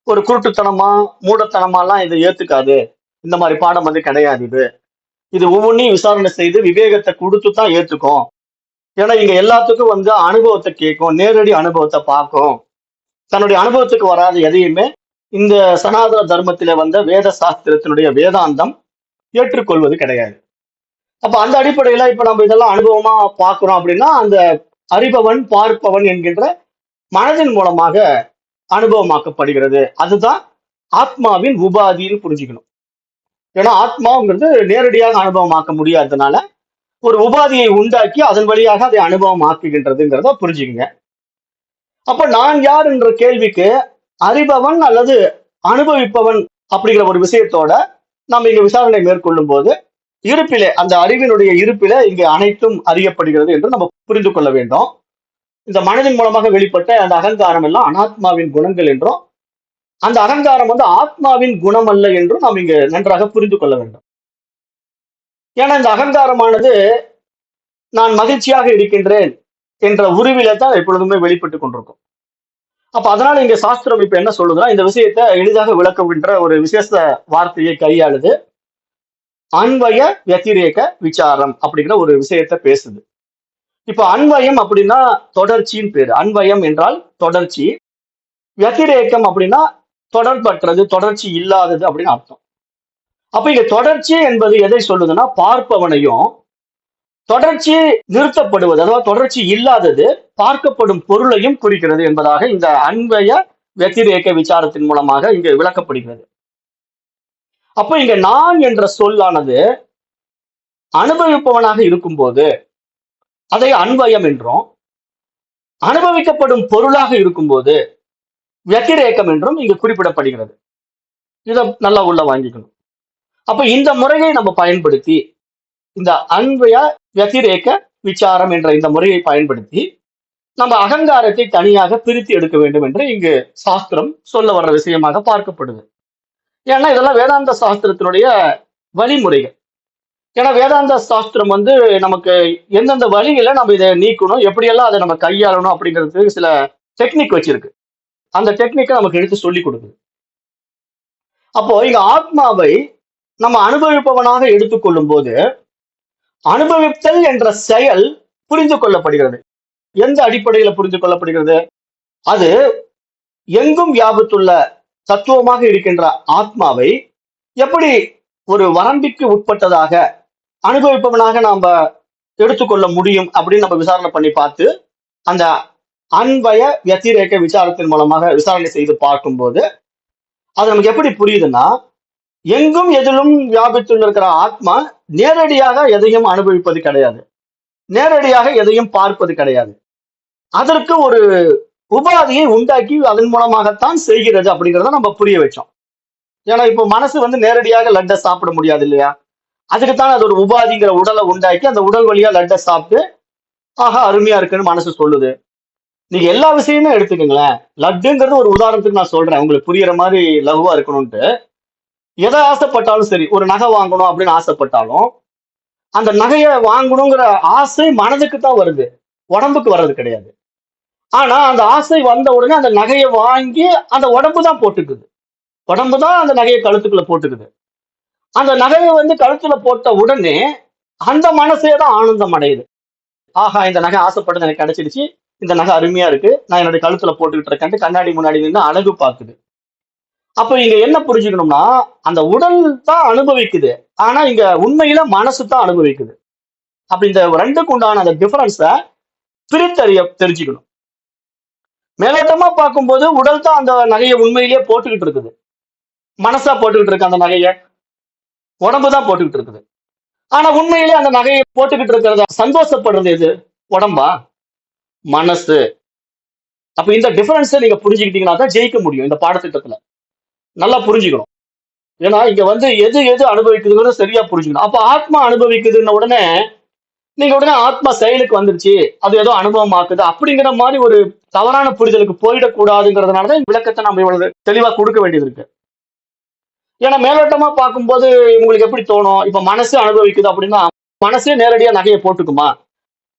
[SPEAKER 1] ஒரு குருட்டுத்தனமா மூடத்தனமா எல்லாம் இதை ஏத்துக்காது. இந்த மாதிரி பாடம் வந்து கிடையாது. இது ஒவ்வொன்றையும் விசாரணை செய்து விவேகத்தை கொடுத்து தான் ஏத்துக்கும். ஏன்னா இங்க எல்லாத்துக்கும் வந்து அனுபவத்தை கேட்கும், நேரடி அனுபவத்தை பார்க்கும். தன்னுடைய அனுபவத்துக்கு வராத எதையுமே இந்த சனாதன தர்மத்தில வந்த வேத சாஸ்திரத்தினுடைய வேதாந்தம் ஏற்றுக்கொள்வது கிடையாது. அப்ப அந்த அடிப்படையில இப்ப நம்ம இதெல்லாம் அனுபவமா பார்க்கிறோம் அப்படின்னா அந்த அறிபவன் பார்ப்பவன் என்கின்ற மனதின் மூலமாக அனுபவமாக்கப்படுகிறது. அதுதான் ஆத்மாவின் உபாதின்னு புரிஞ்சுக்கணும். ஏன்னா ஆத்மாங்கிறது நேரடியாக அனுபவமாக்க முடியாததுனால ஒரு உபாதியை உண்டாக்கி அதன் வழியாக அதை அனுபவமாக்குகின்றதுங்கிறத புரிஞ்சுக்குங்க. அப்ப நான் யார் என்ற கேள்விக்கு அறிபவன் அல்லது அனுபவிப்பவன் அப்படிங்கிற ஒரு விஷயத்தோட நம்ம இங்க விசாரணை மேற்கொள்ளும் போது இருப்பிலே அந்த அறிவினுடைய இருப்பிலே இங்கு அனைத்தும் அறியப்படுகிறது என்று நம்ம புரிந்து கொள்ள வேண்டும். இந்த மனதின் மூலமாக வெளிப்பட்ட அந்த அகங்காரம் எல்லாம் அனாத்மாவின் குணங்கள் என்றும், அந்த அகங்காரம் வந்து ஆத்மாவின் குணம் அல்ல என்றும் நாம் இங்க நன்றாக புரிந்து கொள்ள வேண்டும். ஏன்னா இந்த அகங்காரமானது நான் மகிழ்ச்சியாக இருக்கின்றேன் என்ற உருவில தான் எப்பொழுதுமே வெளிப்பட்டுக் கொண்டிருக்கும். அப்ப அதனால இங்க சாஸ்திரம் இப்ப என்ன சொல்லுதுன்னா, இந்த விஷயத்தை எளிதாக விளக்குகின்ற ஒரு விசேஷ வார்த்தையை கையாளுது. அன்வய வத்திரேக விசாரம் அப்படிங்கிற ஒரு விஷயத்தை பேசுது. இப்ப அன்வயம் அப்படின்னா தொடர்ச்சின்னு பேரு. அன்வயம் என்றால் தொடர்ச்சி. வத்திரேக்கம் அப்படின்னா தொடர்பற்றது, தொடர்ச்சி இல்லாதது அப்படின்னு அர்த்தம். அப்ப இங்க தொடர்ச்சி என்பது எதை சொல்லுதுன்னா, பார்ப்பவனையும் தொடர்ச்சி நிறுத்தப்படுவது, அதாவது தொடர்ச்சி இல்லாதது பார்க்கப்படும் பொருளையும் குறிக்கிறது என்பதாக இந்த அன்வய வத்திரேக விசாரத்தின் மூலமாக இங்கு விளக்கப்படுகிறது. அப்ப இங்க நான் என்ற சொல்லானது அனுபவிப்பவனாக இருக்கும்போது அதை அன்வயம் என்றும், அனுபவிக்கப்படும் பொருளாக இருக்கும்போது வத்திரேக்கம் என்றும் இங்கு குறிப்பிடப்படுகிறது. இதை நல்லா உள்ள வாங்கிக்கணும். அப்ப இந்த முறையை நம்ம பயன்படுத்தி, இந்த அன்வய வத்திரேக விசாரம் என்ற இந்த முறையை பயன்படுத்தி நம்ம அகங்காரத்தை தனியாக பிரித்து எடுக்க வேண்டும் என்று இங்கு சாஸ்திரம் சொல்ல வர்ற விஷயமாக பார்க்கப்படுது. ஏன்னா இதெல்லாம் வேதாந்த சாஸ்திரத்தினுடைய வழிமுறைகள். ஏன்னா வேதாந்த சாஸ்திரம் வந்து நமக்கு எந்தெந்த வழியில நம்ம இதை நீக்கணும், எப்படியெல்லாம் அதை நம்ம கையாளணும் அப்படிங்கிறதுக்கு சில டெக்னிக் வச்சிருக்கு. அந்த டெக்னிக்கை நமக்கு எடுத்து சொல்லி கொடுக்குது. அப்போ இங்க ஆத்மாவை நம்ம அனுபவிப்பவனாக எடுத்துக்கொள்ளும் போது அனுபவித்தல் என்ற செயல் புரிந்து கொள்ளப்படுகிறது. எந்த அடிப்படையில புரிந்து கொள்ளப்படுகிறது? அது எங்கும் வியாபித்துள்ள தத்துவமாக இருக்கின்ற ஆத்மாவை எப்படி ஒரு வரம்பிற்கு உட்பட்டதாக அனுபவிப்பவனாக நாம எடுத்துக்கொள்ள முடியும் அப்படின்னு நம்ம விசாரணை பண்ணி பார்த்து, அந்த அன்வய வத்திரேக விசாரத்தின் மூலமாக விசாரணை செய்து பார்க்கும்போது அது நமக்கு எப்படி புரியுதுன்னா, எங்கும் எதிலும் வியாபித்துள்ள இருக்கிற ஆத்மா நேரடியாக எதையும் அனுபவிப்பது கிடையாது, நேரடியாக எதையும் பார்ப்பது கிடையாது. அதற்கு ஒரு உபாதியை உண்டாக்கி அதன் மூலமாகத்தான் செய்கிறது அப்படிங்கிறத நம்ம புரிய வச்சோம். ஏன்னா இப்போ மனசு வந்து நேரடியாக லட்டை சாப்பிட முடியாது இல்லையா? அதுக்குத்தான் அது ஒரு உபாதிங்கிற உடலை உண்டாக்கி அந்த உடல் வழியா லட்டை சாப்பிட்டு ஆஹா அருமையா இருக்குன்னு மனசு சொல்லுது. நீங்க எல்லா விஷயமே எடுத்துக்கங்களேன். லட்டுங்கிறது ஒரு உதாரணத்துக்கு நான் சொல்றேன், உங்களுக்கு புரியுற மாதிரி லகுவா இருக்கணும்ட்டு. எதை ஆசைப்பட்டாலும் சரி, ஒரு நகை வாங்கணும் அப்படின்னு ஆசைப்பட்டாலும் அந்த நகையை வாங்கணுங்கிற ஆசை மனதுக்கு தான் வருது, உடம்புக்கு வர்றது கிடையாது. ஆனா அந்த ஆசை வந்த உடனே அந்த நகையை வாங்கி அந்த உடம்பு தான் போட்டுக்குது, உடம்பு தான் அந்த நகையை கழுத்துக்குள்ள போட்டுக்குது. அந்த நகையை வந்து கழுத்துல போட்ட உடனே அந்த மனசே தான் ஆனந்தம் அடையுது. ஆஹா இந்த நகை ஆசைப்பட்டது எனக்கு கிடைச்சிடுச்சு, இந்த நகை அருமையா இருக்கு, நான் என்னுடைய கழுத்துல போட்டுக்கிட்டு இருக்கேன் கண்ணாடி முன்னாடி நின்று அழகு பார்க்குது. அப்ப இங்க என்ன புரிஞ்சுக்கணும்னா, அந்த உடல் தான் அனுபவிக்குது, ஆனா இங்க உண்மையில மனசு தான் அனுபவிக்குது. அப்ப இந்த ரெண்டுக்கு உண்டான அந்த டிஃபரன்ஸ பிரித்தறிய தெரிஞ்சுக்கணும். மேலோட்டமா பார்க்கும்போது உடல் தான் அந்த நகையை உண்மையிலேயே போட்டுக்கிட்டு இருக்குது, மனசா போட்டுக்கிட்டு இருக்கு அந்த நகையை, உடம்பு தான் போட்டுக்கிட்டு இருக்குது. ஆனா உண்மையிலே அந்த நகையை போட்டுக்கிட்டு இருக்கிறத சந்தோஷப்படுறது எது? உடம்பா? மனசு. அப்ப இந்த டிஃபரன்ஸை நீங்க புரிஞ்சுக்கிட்டீங்கன்னா தான் ஜெயிக்க முடியும் இந்த பாடத்திட்டத்துல. நல்லா புரிஞ்சுக்கணும். ஏன்னா இங்க வந்து எது எது அனுபவிக்குதுங்கிறத சரியா புரிஞ்சுக்கணும். அப்ப ஆத்மா அனுபவிக்குதுன்ன உடனே நீங்க உடனே ஆத்மா செயலுக்கு வந்துருச்சு, அது ஏதோ அனுபவம் ஆக்குது அப்படிங்கிற மாதிரி ஒரு தவறான புரிதலுக்கு போயிடக்கூடாதுங்கிறதுனாலதான் விளக்கத்தை நம்ம இவ்வளவு தெளிவா கொடுக்க வேண்டியது இருக்கு. ஏன்னா மேலோட்டமா பார்க்கும்போது உங்களுக்கு எப்படி தோணும், இப்ப மனசு அனுபவிக்குது அப்படின்னா மனசே நேரடியா நகையை போட்டுக்குமா?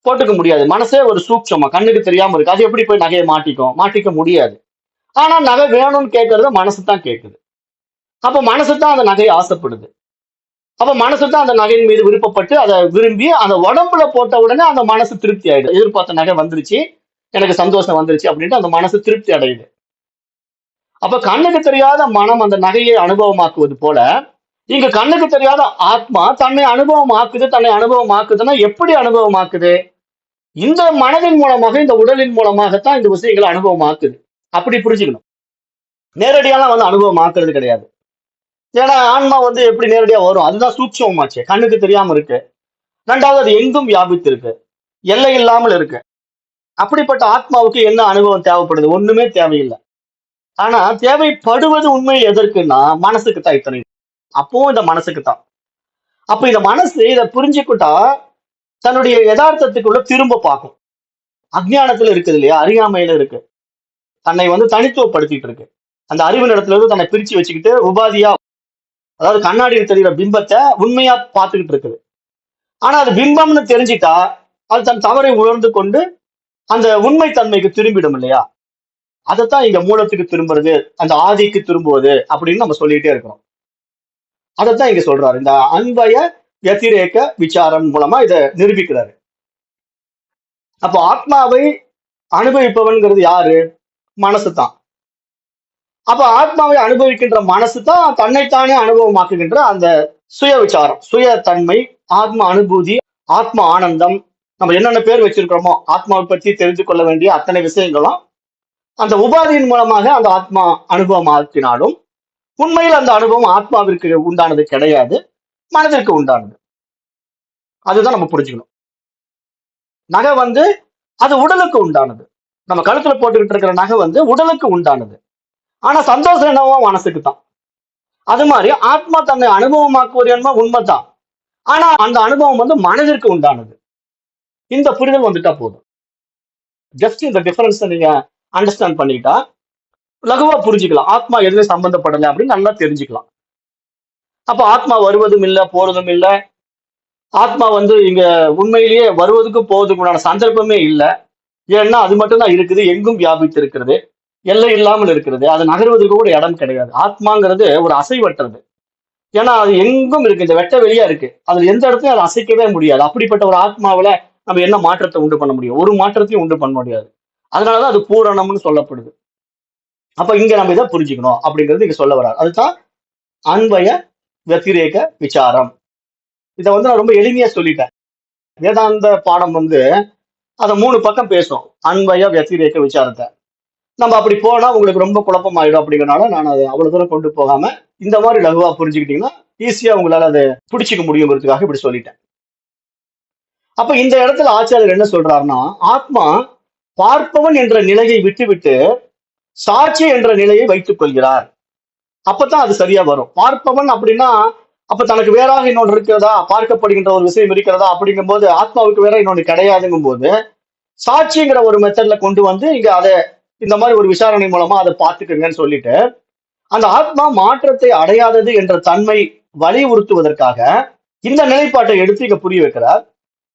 [SPEAKER 1] போட்டுக்க முடியாது. மனசே ஒரு சூட்சமா கண்ணுக்கு தெரியாம இருக்கு, அது எப்படி போய் நகையை மாட்டிக்கும்? மாட்டிக்க முடியாது. ஆனா நகை வேணும்னு கேட்கறது மனசு தான் கேட்குது. அப்ப மனசு தான் அந்த நகையை ஆசைப்படுது. அப்ப மனசு தான் அந்த நகையின் மீது விருப்பப்பட்டு அதை விரும்பி அந்த உடம்புல போட்ட உடனே அந்த மனசு திருப்தி ஆயிடுது. எதிர்பார்த்த நகை வந்துருச்சு, எனக்கு சந்தோஷம் வந்துருச்சு அப்படின்ட்டு அந்த மனசு திருப்தி அடையுது. அப்ப கண்ணுக்கு தெரியாத மனம் அந்த நகையை அனுபவமாக்குவது போல இங்க கண்ணுக்கு தெரியாத ஆத்மா தன்னை அனுபவமாக்குது. தன்னை அனுபவமாக்குதுன்னா எப்படி அனுபவமாக்குது? இந்த மனதின் மூலமாக, இந்த உடலின் மூலமாகத்தான் இந்த விஷயங்களை அனுபவமாக்குது. அப்படி புரிஞ்சுக்கணும். நேரடியாலாம் வந்து அனுபவமாக்குறது கிடையாது. ஏன்னா ஆன்மா வந்து எப்படி நேரடியா வரும்? அதுதான் சூட்சமாச்சு, கண்ணுக்கு தெரியாம இருக்கு. ரெண்டாவது அது எங்கும் வியாபித்து இருக்கு, எல்லை இல்லாமல் இருக்கு. அப்படிப்பட்ட ஆத்மாவுக்கு என்ன அனுபவம் தேவைப்படுது? ஒண்ணுமே தேவையில்லை. ஆனா தேவைப்படுவது உண்மையில் எதற்குன்னா மனசுக்கு தான் இத்தனை. அப்பவும் இந்த மனசுக்கு தான். அப்ப இந்த மனசு இதை புரிஞ்சுக்கிட்டா தன்னுடைய யதார்த்தத்துக்குள்ள திரும்ப பார்க்கும். அஜ்ஞானத்துல இருக்குது இல்லையா, அறியாமையில இருக்கு. தன்னை வந்து தனித்துவப்படுத்திட்டு இருக்கு. அந்த அறிவு இடத்துல இருந்து தன்னை பிரிச்சு வச்சுக்கிட்டு உபாதியா, அதாவது கண்ணாடியில் தெரிகிற பிம்பத்தை உண்மையா பார்த்துக்கிட்டு இருக்குது. ஆனா அது பிம்பம்னு தெரிஞ்சிட்டா அது தன் தவறை உணர்ந்து கொண்டு அந்த உண்மை தன்மைக்கு திரும்பிடும் இல்லையா. அதைத்தான் இங்க மூலத்துக்கு திரும்புறது, அந்த ஆதிக்கு திரும்புவது அப்படின்னு நம்ம சொல்லிட்டே இருக்கிறோம். அதைத்தான் இங்க சொல்றாரு. இந்த அன்பய வத்திரேக விசாரம் மூலமா இதை நிரூபிக்கிறாரு. அப்போ ஆத்மாவை அனுபவிப்பவன்கிறது யாரு? மனசு தான். அப்ப ஆத்மாவை அனுபவிக்கின்ற மனசு தான் தன்னைத்தானே அனுபவமாக்குகின்ற அந்த சுய விசாரம், சுய தன்மை, ஆத்ம அனுபூதி, ஆத்ம ஆனந்தம். நம்ம என்னென்ன பேர் வச்சிருக்கிறோமோ ஆத்மாவை பற்றி தெரிந்து கொள்ள வேண்டிய அத்தனை விஷயங்களும் அந்த உபாதியின் மூலமாக அந்த ஆத்மா அனுபவமாக்கினாலும் உண்மையில் அந்த அனுபவம் ஆத்மாவிற்கு உண்டானது கிடையாது, மனதிற்கு உண்டானது. அதுதான் நம்ம புரிஞ்சுக்கணும். நகை வந்து அது உடலுக்கு உண்டானது. நம்ம கழுத்துல போட்டுக்கிட்டு இருக்கிற நகை வந்து உடலுக்கு உண்டானது. ஆனா சந்தோஷம் என்னவோ மனசுக்கு தான். அது மாதிரி ஆத்மா தன்னை அனுபவமாக்குவது என்னமோ உண்மைதான். ஆனா அந்த அனுபவம் வந்து மனதிற்கு உண்டானது. இந்த புரிதல் வந்துட்டா போதும். ஜஸ்ட் இந்த டிஃபரன்ஸ் நீங்க அண்டர்ஸ்டாண்ட் பண்ணிக்கிட்டா லகுவா புரிஞ்சுக்கலாம். ஆத்மா எதுவும் சம்பந்தப்படலை அப்படின்னு நல்லா தெரிஞ்சுக்கலாம். அப்ப ஆத்மா வருவதும் இல்லை, போறதும் இல்லை. ஆத்மா வந்து இங்க உண்மையிலேயே வருவதுக்கு போவதுக்கு உண்டான சந்தர்ப்பமே இல்லை. ஏன்னா அது மட்டும்தான் இருக்குது, எங்கும் வியாபித்து இருக்கிறது, எல்லை இல்லாமல் இருக்கிறது. அது நகர்வதற்கு கூட இடம் கிடையாது. ஆத்மாங்கிறது ஒரு அசைவற்றது. ஏன்னா அது எங்கும் இருக்கு, இந்த வெட்ட வெளியா இருக்கு. அதுல எந்த இடத்தையும் அதை அசைக்கவே முடியாது. அப்படிப்பட்ட ஒரு ஆத்மாவில நம்ம என்ன மாற்றத்தை உண்டு பண்ண முடியும்? ஒரு மாற்றத்தையும் உண்டு பண்ண முடியாது. அதனாலதான் அது பூரணம்னு சொல்லப்படுது. அப்ப இங்க நம்ம இதை புரிஞ்சுக்கணும் அப்படிங்கிறது இங்க சொல்ல வர்றாரு. அதுதான் அன்பய வத்திரேக விசாரம். இதை வந்து நான் ரொம்ப எளிமையா சொல்லிட்டேன். வேதாந்த பாடம் வந்து அதை 3 பக்கம் பேசும், அன்பய வத்திரேக விசாரத்தை. நம்ம அப்படி போனா உங்களுக்கு ரொம்ப குழப்பம் ஆயிடும். அப்படிங்கிறனால நான் அதை அவ்வளவு தூரம் கொண்டு போகாம இந்த மாதிரி லகுவா புரிஞ்சுக்கிட்டீங்கன்னா ஈஸியா உங்களால அதை பிடிச்சிக்க முடியுங்கிறதுக்காக இப்படி சொல்லிட்டேன். அப்ப இந்த இடத்துல ஆச்சாரியர் என்ன சொல்றாருன்னா, ஆத்மா பார்ப்பவன் என்ற நிலையை விட்டுவிட்டு சாட்சி என்ற நிலையை வைத்துக் கொள்கிறார். அப்பதான் அது சரியா வரும். பார்ப்பவன் அப்படின்னா அப்ப தனக்கு வேறாக இன்னொன்று இருக்கிறதா, பார்க்கப்படுகின்ற ஒரு விஷயம் இருக்கிறதா அப்படிங்கும் போது ஆத்மாவுக்கு வேற இன்னொன்று கிடையாதுங்கும் போது சாட்சிங்கிற ஒரு மெத்தட்ல கொண்டு வந்து இங்க அதை இந்த மாதிரி ஒரு விசாரணை மூலமா அதை பார்த்துக்குங்கன்னு சொல்லிட்டு அந்த ஆத்மா மாற்றத்தை அடையாதது என்ற தன்மை வலியுறுத்துவதற்காக இந்த நிலைப்பாட்டை எடுத்து இங்க புரிய வைக்கிறார்.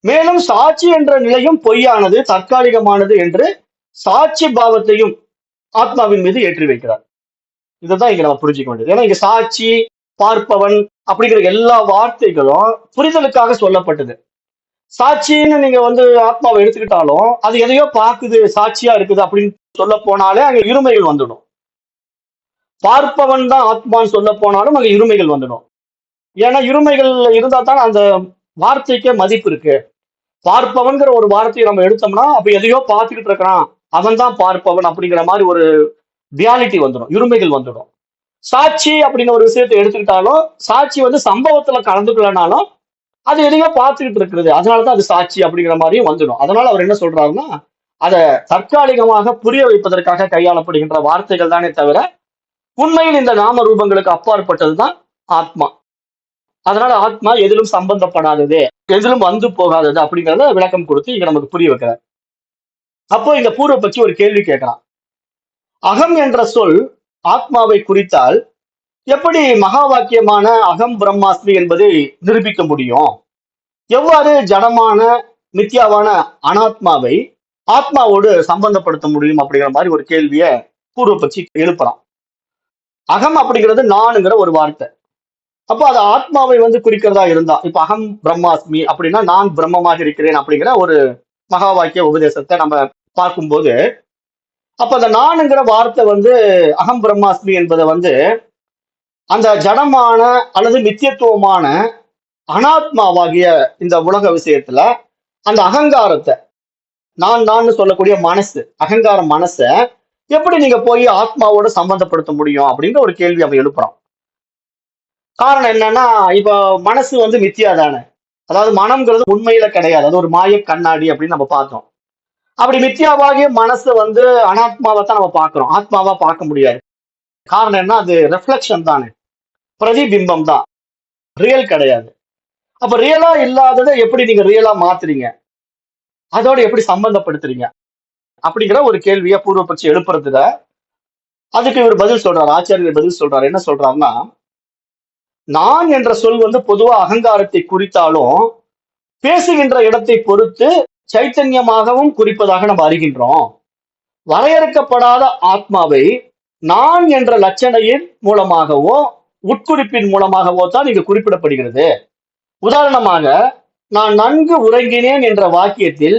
[SPEAKER 1] மேலும் சாட்சி என்ற நிலையும் பொய்யானது, தற்காலிகமானது என்று சாட்சி பாவத்தையும் ஆத்மாவின் மீது ஏற்றி வைக்கிறார். இதைதான் இங்க நம்ம புரிஞ்சுக்க வேண்டியது. ஏன்னா இங்க சாட்சி, பார்ப்பவன் அப்படிங்கிற எல்லா வார்த்தைகளும் புரிதலுக்காக சொல்லப்பட்டது. சாட்சின்னு நீங்க வந்து ஆத்மாவை எடுத்துக்கிட்டாலும் அது எதையோ பார்க்குது, சாட்சியா இருக்குது அப்படின்னு சொல்ல போனாலே அங்க இருமைகள் வந்துடும். பார்ப்பவன் தான் ஆத்மான்னு சொல்ல போனாலும் அங்க இருமைகள் வந்துடும். ஏன்னா இருமைகள் இருந்தா தான் அந்த வார்த்தைக்கே மதிப்பு இருக்கு. பார்ப்பவன்கிற ஒரு வார்த்தையை நம்ம எடுத்தோம்னா அப்ப எதையோ பார்த்துக்கிட்டு இருக்கிறான், அவன் தான் பார்ப்பவன் அப்படிங்கிற மாதிரி ஒரு ரியாலிட்டி வந்துடும், இருமைகள் வந்துடும். சாட்சி அப்படின்னு ஒரு விஷயத்தை எடுத்துக்கிட்டாலும் சாட்சி வந்து சம்பவத்துல கலந்துக்கலனாலும் அது எதையோ பார்த்துக்கிட்டு இருக்கிறது, அதனாலதான் அது சாட்சி அப்படிங்கிற மாதிரியும் வந்துடும். அதனால அவர் என்ன சொல்றாருன்னா, அதை தற்காலிகமாக புரிய வைப்பதற்காக கையாளப்படுகின்ற வார்த்தைகள் தானே தவிர உண்மையில் இந்த நாம ரூபங்களுக்கு அப்பாற்பட்டதுதான் ஆத்மா. அதனால ஆத்மா எதிலும் சம்பந்தப்படாதது, எதிலும் வந்து போகாதது அப்படிங்கிறத விளக்கம் கொடுத்து இங்க நமக்கு புரிய வைக்கிறார். அப்போ இந்த பூர்வ பற்றி ஒரு கேள்வி கேட்கலாம். அகம் என்ற சொல் ஆத்மாவை குறித்தால் எப்படி மகா வாக்கியமான அகம் பிரம்மாஸ்மி என்பதை நிரூபிக்க முடியும்? எவ்வாறு ஜடமான மித்யாவான அனாத்மாவை ஆத்மாவோடு சம்பந்தப்படுத்த முடியும் அப்படிங்கிற மாதிரி ஒரு கேள்வியை பூர்வ பற்றி எழுப்பலாம். அகம் அப்படிங்கிறது நானுங்கிற ஒரு வார்த்தை. அப்போ அது ஆத்மாவை வந்து குறிக்கிறதா இருந்தா, இப்ப அகம் பிரம்மாஸ்மி அப்படின்னா நான் பிரம்மமாக இருக்கிறேன் அப்படிங்கிற ஒரு மகா வாக்கிய உபதேசத்தை நம்ம பார்க்கும்போது அப்ப அந்த நானுங்கிற வார்த்தை வந்து அகம் பிரம்மாஸ்மி என்பதை வந்து அந்த ஜடமான அல்லது நித்தியத்துவமான அனாத்மாவாகிய இந்த உலக விஷயத்துல அந்த அகங்காரத்தை, நான் சொல்லக்கூடிய மனசு, அகங்கார மனசை எப்படி நீங்க போய் ஆத்மாவோட சம்பந்தப்படுத்த முடியும் அப்படிங்கிற ஒரு கேள்வி அவன் எழுப்புறான். காரணம் என்னன்னா, இப்ப மனசு வந்து மித்தியா தானே, அதாவது மனம்ங்கிறது உண்மையில கிடையாது, அது ஒரு மாய கண்ணாடி அப்படின்னு நம்ம பார்த்தோம். அப்படி மித்தியாவாகிய மனசு வந்து அனாத்மாவை தான் நம்ம பார்க்கிறோம், ஆத்மாவா பார்க்க முடியாது. காரணம் என்ன? அது ரெஃப்ளெக்ஷன் தானே, பிரதிபிம்பம் தான், ரியல் கிடையாது. அப்ப ரியலா இல்லாததை எப்படி நீங்க ரியலா மாத்துறீங்க, அதோட எப்படி சம்பந்தப்படுத்துறீங்க அப்படிங்கிற ஒரு கேள்வியை பூர்வபட்சி எழுப்புறதுல அதுக்கு இவர் பதில் சொல்றாரு, ஆச்சாரியர் பதில் சொல்றாரு. என்ன சொல்றாருன்னா, நான் என்ற சொல் பொதுவா அகங்காரத்தை குறித்தாலும் பேசுகின்ற இடத்தை பொறுத்து சைத்தன்யமாகவும் குறிப்பதாக நம்ம அறிகின்றோம். வரையறுக்கப்படாத ஆத்மாவை நான் என்ற லட்சணையின் மூலமாகவோ உட்குறிப்பின் மூலமாகவோ தான் இங்கு குறிப்பிடப்படுகிறது. உதாரணமாக, நான் நன்கு உறங்கினேன் என்ற வாக்கியத்தில்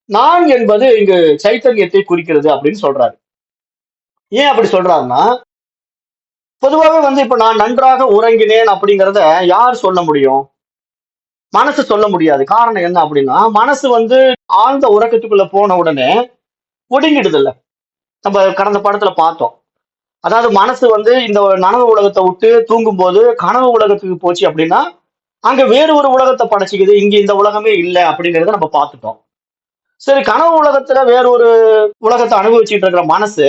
[SPEAKER 1] நான் என்பது இங்கு சைத்தன்யத்தை குறிக்கிறது அப்படின்னு சொல்றாரு. ஏன் அப்படி சொல்றாருன்னா, பொதுவாகவே இப்ப நான் நன்றாக உறங்கினேன் அப்படிங்கிறத யார் சொல்ல முடியும்? மனசு சொல்ல முடியாது. காரணம் என்ன அப்படின்னா, மனசு ஆழ்ந்த உறக்கத்துக்குள்ள போன உடனே ஒடுங்கிடுது இல்ல. நம்ம கடந்த படத்துல பார்த்தோம். அதாவது மனசு இந்த நனவு உலகத்தை விட்டு தூங்கும் போது கனவு உலகத்துக்கு போச்சு அப்படின்னா, அங்க வேறு ஒரு உலகத்தை படைச்சுக்குது, இங்க இந்த உலகமே இல்லை அப்படிங்கிறத நம்ம பார்த்துட்டோம். சரி, கனவு உலகத்துல வேற ஒரு உலகத்தை அனுபவிச்சுட்டு இருக்கிற மனசு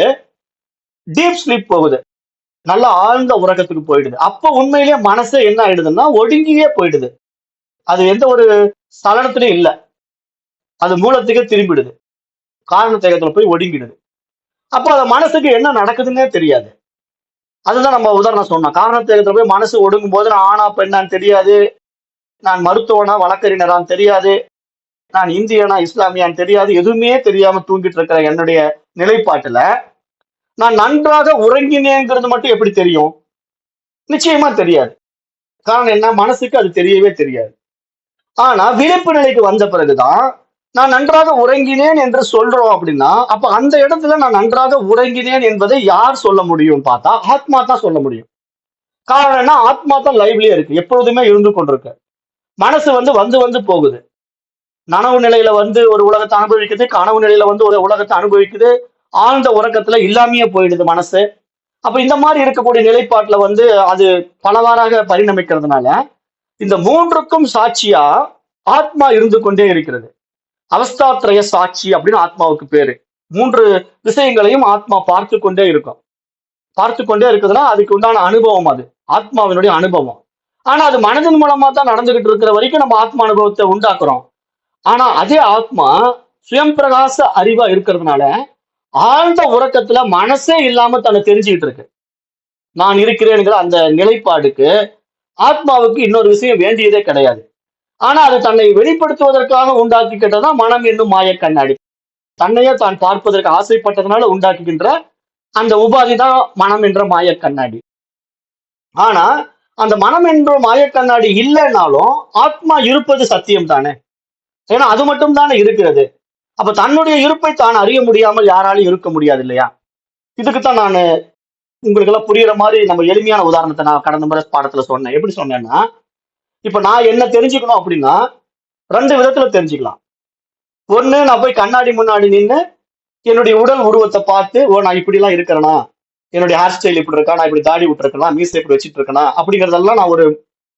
[SPEAKER 1] டீப் ஸ்லீப் போகுது, நல்லா ஆழ்ந்த உறக்கத்துக்கு போயிடுது. அப்ப உண்மையிலேயே மனசு என்ன ஆயிடுதுன்னா ஒடுங்கியே போயிடுது. அது எந்த ஒரு சலனத்திலையும் இல்லை, அது மூலத்துக்கு திரும்பிடுது, காரண தேகத்துல போய் ஒடுங்கிடுது. அப்ப அந்த மனசுக்கு என்ன நடக்குதுன்னே தெரியாது. அதுதான் நம்ம உதாரணம் சொன்னோம். காரண தேகத்துல போய் மனசு ஒடுங்கும் போது நான் ஆனா பெண்ணான்னு தெரியாது, நான் மருத்துவனா வழக்கறிஞரான்னு தெரியாது, நான் இந்தியனா இஸ்லாமியான்னு தெரியாது, எதுவுமே தெரியாம தூங்கிட்டு இருக்கிற என்னுடைய நிலைப்பாட்டுல நான் நன்றாக உறங்கினேங்கிறது மட்டும் எப்படி தெரியும்? நிச்சயமா தெரியாது. காரணம் என்ன? மனசுக்கு அது தெரியவே தெரியாது. ஆனா விழிப்பு நிலைக்கு வந்த பிறகுதான் நான் நன்றாக உறங்கினேன் என்று சொல்றோம் அப்படின்னா, அப்ப அந்த இடத்துல நான் நன்றாக உறங்கினேன் என்பதை யார் சொல்ல முடியும் பார்த்தா ஆத்மா தான் சொல்ல முடியும். காரணம் என்ன? ஆத்மா தான் லைவ்லயே இருக்கு, எப்பொழுதுமே இருந்து கொண்டிருக்கு. மனசு வந்து போகுது. நனவு நிலையில ஒரு உலகத்தை அனுபவிக்குது, கனவு நிலையில ஒரு உலகத்தை அனுபவிக்குது, ஆழ்ந்த உறக்கத்துல இல்லாமையே போயிடுது மனசு. அப்ப இந்த மாதிரி இருக்கக்கூடிய நிலைப்பாட்டுல அது பலவாறாக பரிணமிக்கிறதுனால இந்த மூன்றுக்கும் சாட்சியா ஆத்மா இருந்து கொண்டே இருக்கிறது. அவஸ்தாத்ரய சாட்சி அப்படின்னு ஆத்மாவுக்கு பேரு. மூன்று விஷயங்களையும் ஆத்மா பார்த்து கொண்டே இருக்கும். பார்த்து கொண்டே இருக்குதுன்னா அதுக்கு உண்டான அனுபவம், அது ஆத்மாவினுடைய அனுபவம். ஆனா அது மனதின் மூலமா தான் நடந்துகிட்டு இருக்கிற வரைக்கும் நம்ம ஆத்மா அனுபவத்தை உண்டாக்குறோம். ஆனா அதே ஆத்மா சுயம் பிரகாச அறிவா இருக்கிறதுனால ஆழ்ந்த உறக்கத்துல மனசே இல்லாம தன்னை தெரிஞ்சுக்கிட்டு இருக்கு. நான் இருக்கிறேன்ங்கிற அந்த நிலைப்பாடுக்கு ஆத்மாவுக்கு இன்னொரு விஷயம் வேண்டியதே கிடையாது. ஆனா அது தன்னை வெளிப்படுத்துவதற்காக உண்டாக்கிக்கிட்டதான் மனம் என்னும் மாய கண்ணாடி. தன்னையே தான் பார்ப்பதற்கு ஆசைப்பட்டதுனால உண்டாக்குகின்ற அந்த உபாதி தான் மனம் என்ற மாய கண்ணாடி. ஆனா அந்த மனம் என்ற மாய கண்ணாடி இல்லைன்னாலும் ஆத்மா இருப்பது சத்தியம் தானே. ஏன்னா அது மட்டும் தானே இருக்கிறது. அப்ப தன்னுடைய இருப்பை தான் அறிய முடியாமல் யாராலும் இருக்க முடியாது இல்லையா? இதுக்குத்தான் நான் உங்களுக்கு எல்லாம் புரியுற மாதிரி நம்ம எளிமையான உதாரணத்தை நான் கடந்த முறை பாடத்துல சொன்னேன். எப்படி சொன்னேன்னா, இப்ப நான் என்ன தெரிஞ்சுக்கணும் அப்படின்னா 2 விதத்துல தெரிஞ்சுக்கலாம். ஒண்ணு, நான் போய் கண்ணாடி முன்னாடி நின்று என்னுடைய உடல் உருவத்தை பார்த்து, ஓ நான் இப்படி எல்லாம் இருக்கிறேனா, என்னுடைய ஹேர் ஸ்டைல் இப்படி இருக்கா, நான் இப்படி தாடி விட்டுருக்கேனா, மீசை இப்படி வச்சுட்டு இருக்கேனா அப்படிங்கறதெல்லாம் நான் ஒரு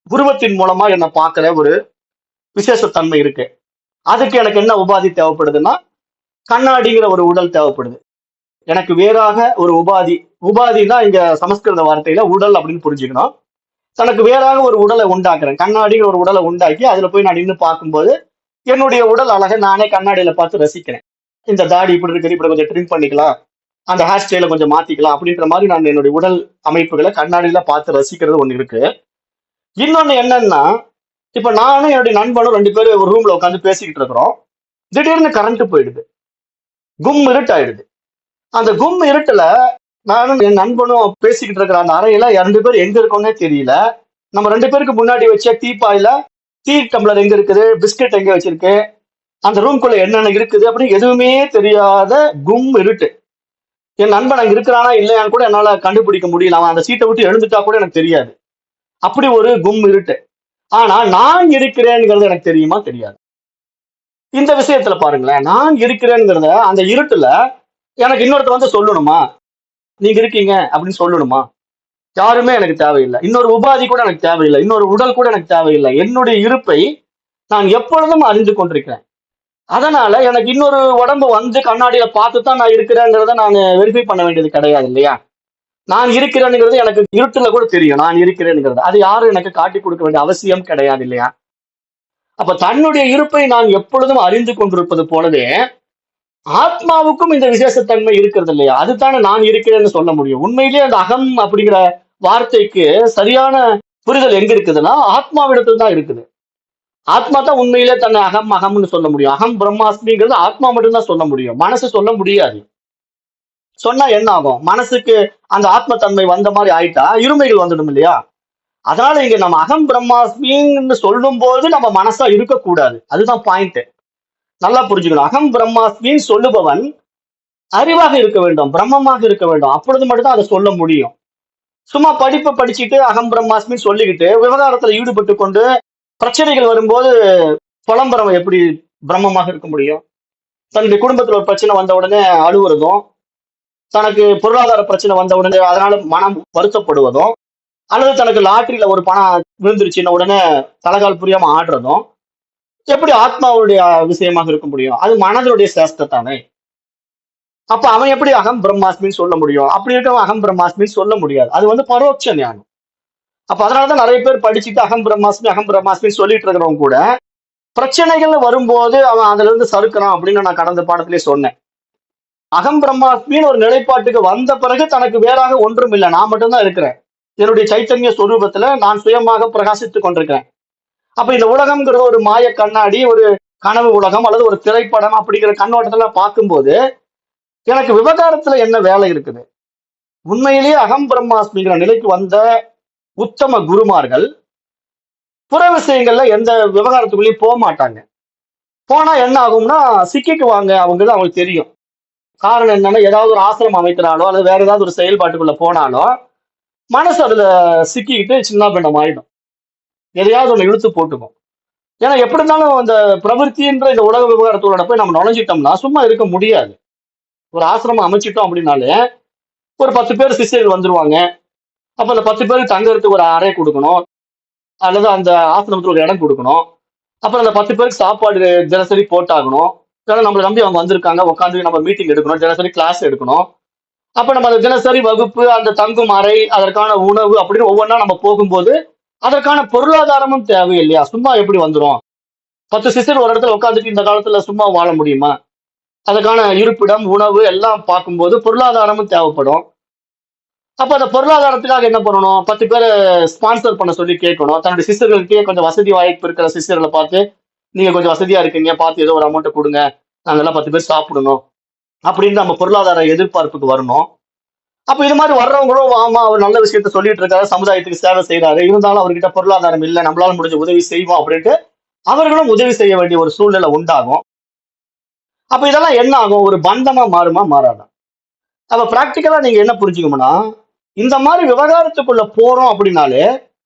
[SPEAKER 1] உருவத்தின் மூலமா என்ன பார்க்கிற ஒரு விசேஷத்தன்மை இருக்கு. அதுக்கு எனக்கு என்ன உபாதி தேவைப்படுதுன்னா, கண்ணாடிங்கிற ஒரு உடல் தேவைப்படுது. எனக்கு வேறாக ஒரு உபாதினா இங்க சமஸ்கிருத வார்த்தையில உடல் அப்படின்னு புரிஞ்சுக்கணும். தனக்கு வேறாக ஒரு உடலை உண்டாக்குறேன், கண்ணாடிங்கிற ஒரு உடலை உண்டாக்கி அதுல போய் நான் நின்று பார்க்கும்போது என்னுடைய உடல் அழகை நானே கண்ணாடியில பார்த்து ரசிக்கிறேன். இந்த தாடி இப்படி இருக்குது, இப்படி கொஞ்சம் ட்ரிம் பண்ணிக்கலாம், அந்த ஹேர் ஸ்டைல கொஞ்சம் மாத்திக்கலாம் அப்படின்ற மாதிரி நான் என்னுடைய உடல் அமைப்புகளை கண்ணாடியில பார்த்து ரசிக்கிறது ஒண்ணு இருக்கு. இன்னொன்னு என்னன்னா, இப்ப நானும் என்னுடைய நண்பனும் 2 பேரும் ஒரு ரூம்ல உட்காந்து பேசிக்கிட்டு இருக்கிறோம். திடீர்னு கரண்ட் போயிடுது, கும் இருட்டு ஆயிடுது. அந்த கும் இருட்டுல நானும் என் நண்பனும் பேசிக்கிட்டு இருக்கிற அந்த அறையில 2 பேர் எங்க இருக்கோம்னே தெரியல. நம்ம 2 பேருக்கு முன்னாடி வச்ச டீப்பாயில டீ டம்ளர் எங்க இருக்குது, பிஸ்கட் எங்க வச்சிருக்கு, அந்த ரூம்குள்ள என்னென்ன இருக்குது அப்படி எதுவுமே தெரியாத கும் இருட்டு. என் நண்பன் அங்க இருக்கிறானா இல்லையான்னு கூட என்னால கண்டுபிடிக்க முடியல. அவன் அந்த சீட்டை விட்டு எழுந்துட்டா கூட எனக்கு தெரியாது. அப்படி ஒரு கும் இருட்டு. ஆனா நான் இருக்கிறேன்ங்கிறது எனக்கு தெரியுமா? தெரியாது. இந்த விஷயத்துல பாருங்களேன், நான் இருக்கிறேங்கிறத அந்த இருட்டுல எனக்கு இன்னொருத்தர் சொல்லணுமா, நீங்க இருக்கீங்க அப்படின்னு சொல்லணுமா? யாருமே எனக்கு தேவையில்லை. இன்னொரு உபாதி கூட எனக்கு தேவையில்லை, இன்னொரு உடல் கூட எனக்கு தேவையில்லை. என்னுடைய இருப்பை நான் எப்பொழுதும் அறிந்து கொண்டிருக்கிறேன். அதனால எனக்கு இன்னொரு உடம்பு கண்ணாடியில பார்த்துதான் நான் இருக்கிறேங்கிறத நான் வெரிஃபை பண்ண வேண்டியது கிடையாது இல்லையா? நான் இருக்கிறேனுங்கிறது எனக்கு இருட்டுல கூட தெரியும். நான் இருக்கிறேனுங்கிறது. அது யாரும் எனக்கு காட்டிக் கொடுக்க வேண்டிய அவசியம் கிடையாது இல்லையா? அப்ப தன்னுடைய இருப்பை நான் எப்பொழுதும் அறிந்து கொண்டிருப்பது போலவே, ஆத்மாவுக்கும் இந்த விசேஷத்தன்மை இருக்கிறது இல்லையா? அதுதானே நான் இருக்கிறேன்னு சொல்ல முடியும். உண்மையிலேயே அந்த அகம் அப்படிங்கிற வார்த்தைக்கு சரியான புரிதல் எங்க இருக்குதுன்னா, ஆத்மாவிடத்தில் தான் இருக்குது. ஆத்மா தான் உண்மையிலே தன்னை அகம் அகம்னு சொல்ல முடியும். அகம் பிரம்மாஸ்மிங்கிறது ஆத்மா மட்டும் தான் சொல்ல முடியும். மனசு சொல்ல முடியாது. சொன்னா என்ன ஆகும்? மனசுக்கு அந்த ஆத்ம தன்மை வந்த மாதிரி ஆயிட்டா, இருமைகள் வந்துடும் இல்லையா? அதனால இங்க நம்ம அகம் பிரம்மாஸ்மின்னு சொல்லும்போது நம்ம மனசா இருக்கக்கூடாது. அதுதான் பாயிண்ட். நல்லா புரிஞ்சுக்கணும். அகம் பிரம்மாஸ்மின்னு சொல்லுபவன் அறிவாக இருக்க வேண்டும், பிரம்மமாக இருக்க வேண்டும். அப்பொழுது மட்டும்தான் அதை சொல்ல முடியும். சும்மா படிப்பை படிச்சுட்டு அகம் பிரம்மாஸ்மின்னு சொல்லிக்கிட்டு விவகாரத்துல ஈடுபட்டு கொண்டு பிரச்சனைகள் வரும்போது புலம்புறவன் எப்படி பிரம்மமாக இருக்க முடியும்? தன்னுடைய குடும்பத்துல ஒரு பிரச்சனை வந்த உடனே அழுவுறதும், தனக்கு பொருளாதார பிரச்சனை வந்த உடனே அதனால மனம் வருத்தப்படுவதும், அல்லது தனக்கு லாட்டரியில ஒரு பணம் விழுந்துருச்சுன்ன உடனே தலகால் புரியாம ஆடுறதும் எப்படி ஆத்மாவுடைய விஷயமாக இருக்க முடியும்? அது மனதனுடைய சேஷ்டை தானே. அப்ப அவன் எப்படி அகம் பிரம்மாஸ்மின்னு சொல்ல முடியும்? அப்படி இருக்கவன் அகம் பிரம்மாஸ்மின்னு சொல்ல முடியாது. அது வந்து பரோட்ச ஞானம். அப்ப அதனாலதான் நிறைய பேர் படிச்சுட்டு அகம் பிரம்மாஸ்மின்னு சொல்லிட்டு இருக்கிறவங்க கூட பிரச்சனைகள்னு வரும்போது அவன் அதுல இருந்து சறுக்கிறான் அப்படின்னு நான் கடந்த பாடத்திலே சொன்னேன். அகம் பிரம்மாஸ்மின்னு ஒரு நிலைப்பாட்டுக்கு வந்த பிறகு தனக்கு வேறாக ஒன்றும் இல்லை, நான் மட்டும்தான் இருக்கிறேன். என்னுடைய சைத்தன்ய ஸ்வரூபத்துல நான் சுயமாக பிரகாசித்துக் கொண்டிருக்கிறேன். அப்ப இந்த உலகம்ங்கிறது ஒரு மாய கண்ணாடி, ஒரு கனவு உலகம் அல்லது ஒரு திரைப்படம் அப்படிங்கிற கண்ணோட்டத்துல பார்க்கும்போது எனக்கு விவகாரத்துல என்ன வேலை இருக்குது? உண்மையிலேயே அகம் பிரம்மாஸ்மிங்கிற நிலைக்கு வந்த உத்தம குருமார்கள் புற விஷயங்கள்ல எந்த விவகாரத்துக்குள்ளேயும் போக மாட்டாங்க. போனா என்ன ஆகும்னா சிக்கிக்குவாங்க. அவங்களுக்கு தெரியும். காரணம் என்னன்னா, ஏதாவது ஒரு ஆசிரமம் அமைக்கிறாலோ அல்லது வேற ஏதாவது ஒரு செயல்பாட்டுக்குள்ள போனாலோ மனசு அதுல சிக்கிக்கிட்டு சின்ன பின்னம் ஆயிடும். எதையாவது ஒண்ணு இழுத்து போட்டுக்கும். ஏன்னா எப்படி இருந்தாலும் அந்த பிரவருத்தின்ற இந்த உலக விவகாரத்தோட போய் நம்ம நுழைஞ்சிட்டோம்னா சும்மா இருக்க முடியாது. ஒரு ஆசிரமம் அமைச்சிட்டோம் அப்படின்னாலே ஒரு 10 பேர் சிஷ்யர்கள் வந்துருவாங்க. அப்ப அந்த 10 பேருக்கு தங்கறதுக்கு ஒரு அறை கொடுக்கணும், அல்லது அந்த ஆசிரமத்துல ஒரு இடம் கொடுக்கணும். அப்புறம் அந்த 10 பேருக்கு சாப்பாடு தினசரி போட்டாகணும். ஏன்னா நம்மளை நம்பி அவங்க வந்திருக்காங்க, உட்காந்து நம்ம மீட்டிங் எடுக்கணும், தினசரி கிளாஸ் எடுக்கணும். அப்ப நம்ம அந்த தினசரி வகுப்பு, அந்த தங்கும் அறை, அதற்கான உணவு அப்படின்னு ஒவ்வொன்றா நம்ம போகும்போது அதற்கான பொருளாதாரமும் தேவை இல்லையா? சும்மா எப்படி வந்துரும்? 10 சிஷ்யர் ஒரு இடத்துல உட்காந்துட்டு இந்த காலத்துல சும்மா வாழ முடியுமா? அதுக்கான இருப்பிடம், உணவு எல்லாம் பார்க்கும்போது பொருளாதாரமும் தேவைப்படும். அப்ப அந்த பொருளாதாரத்துக்காக என்ன பண்ணணும்? 10 பேரை ஸ்பான்சர் பண்ண சொல்லி கேட்கணும். தன்னுடைய சிஸ்டர்களுக்கே கொஞ்சம் வசதி வாய்ப்பு இருக்கிற சிஸ்டர்களை பார்த்து, நீங்க கொஞ்சம் வசதியா இருக்கீங்க, பார்த்து ஏதோ ஒரு அமௌண்ட் கொடுங்க, நாங்க எல்லாம் 10 பேர் சாப்பிடணும் அப்படின்னு நம்ம பொருளாதார எதிர்பார்ப்புக்கு வரணும். அப்ப இது மாதிரி வர்றவங்களும் ஆமா அவர் நல்ல விஷயத்த சொல்லிட்டு இருக்காரு, சமுதாயத்துக்கு சேவை செய்யறாரு, இருந்தாலும் அவர்கிட்ட பொருளாதாரம் இல்லை, நம்மளால முடிஞ்ச உதவி செய்வோம் அப்படின்ட்டு அவர்களும் உதவி செய்ய வேண்டிய ஒரு சூழ்நிலை உண்டாகும். அப்ப இதெல்லாம் என்ன ஆகும்? ஒரு பந்தமா மாறுமா மாறாதா? அப்ப பிராக்டிக்கலா நீங்க என்ன புரிஞ்சுக்கணும்னா, இந்த மாதிரி விவகாரத்துக்குள்ள போறோம் அப்படின்னாலே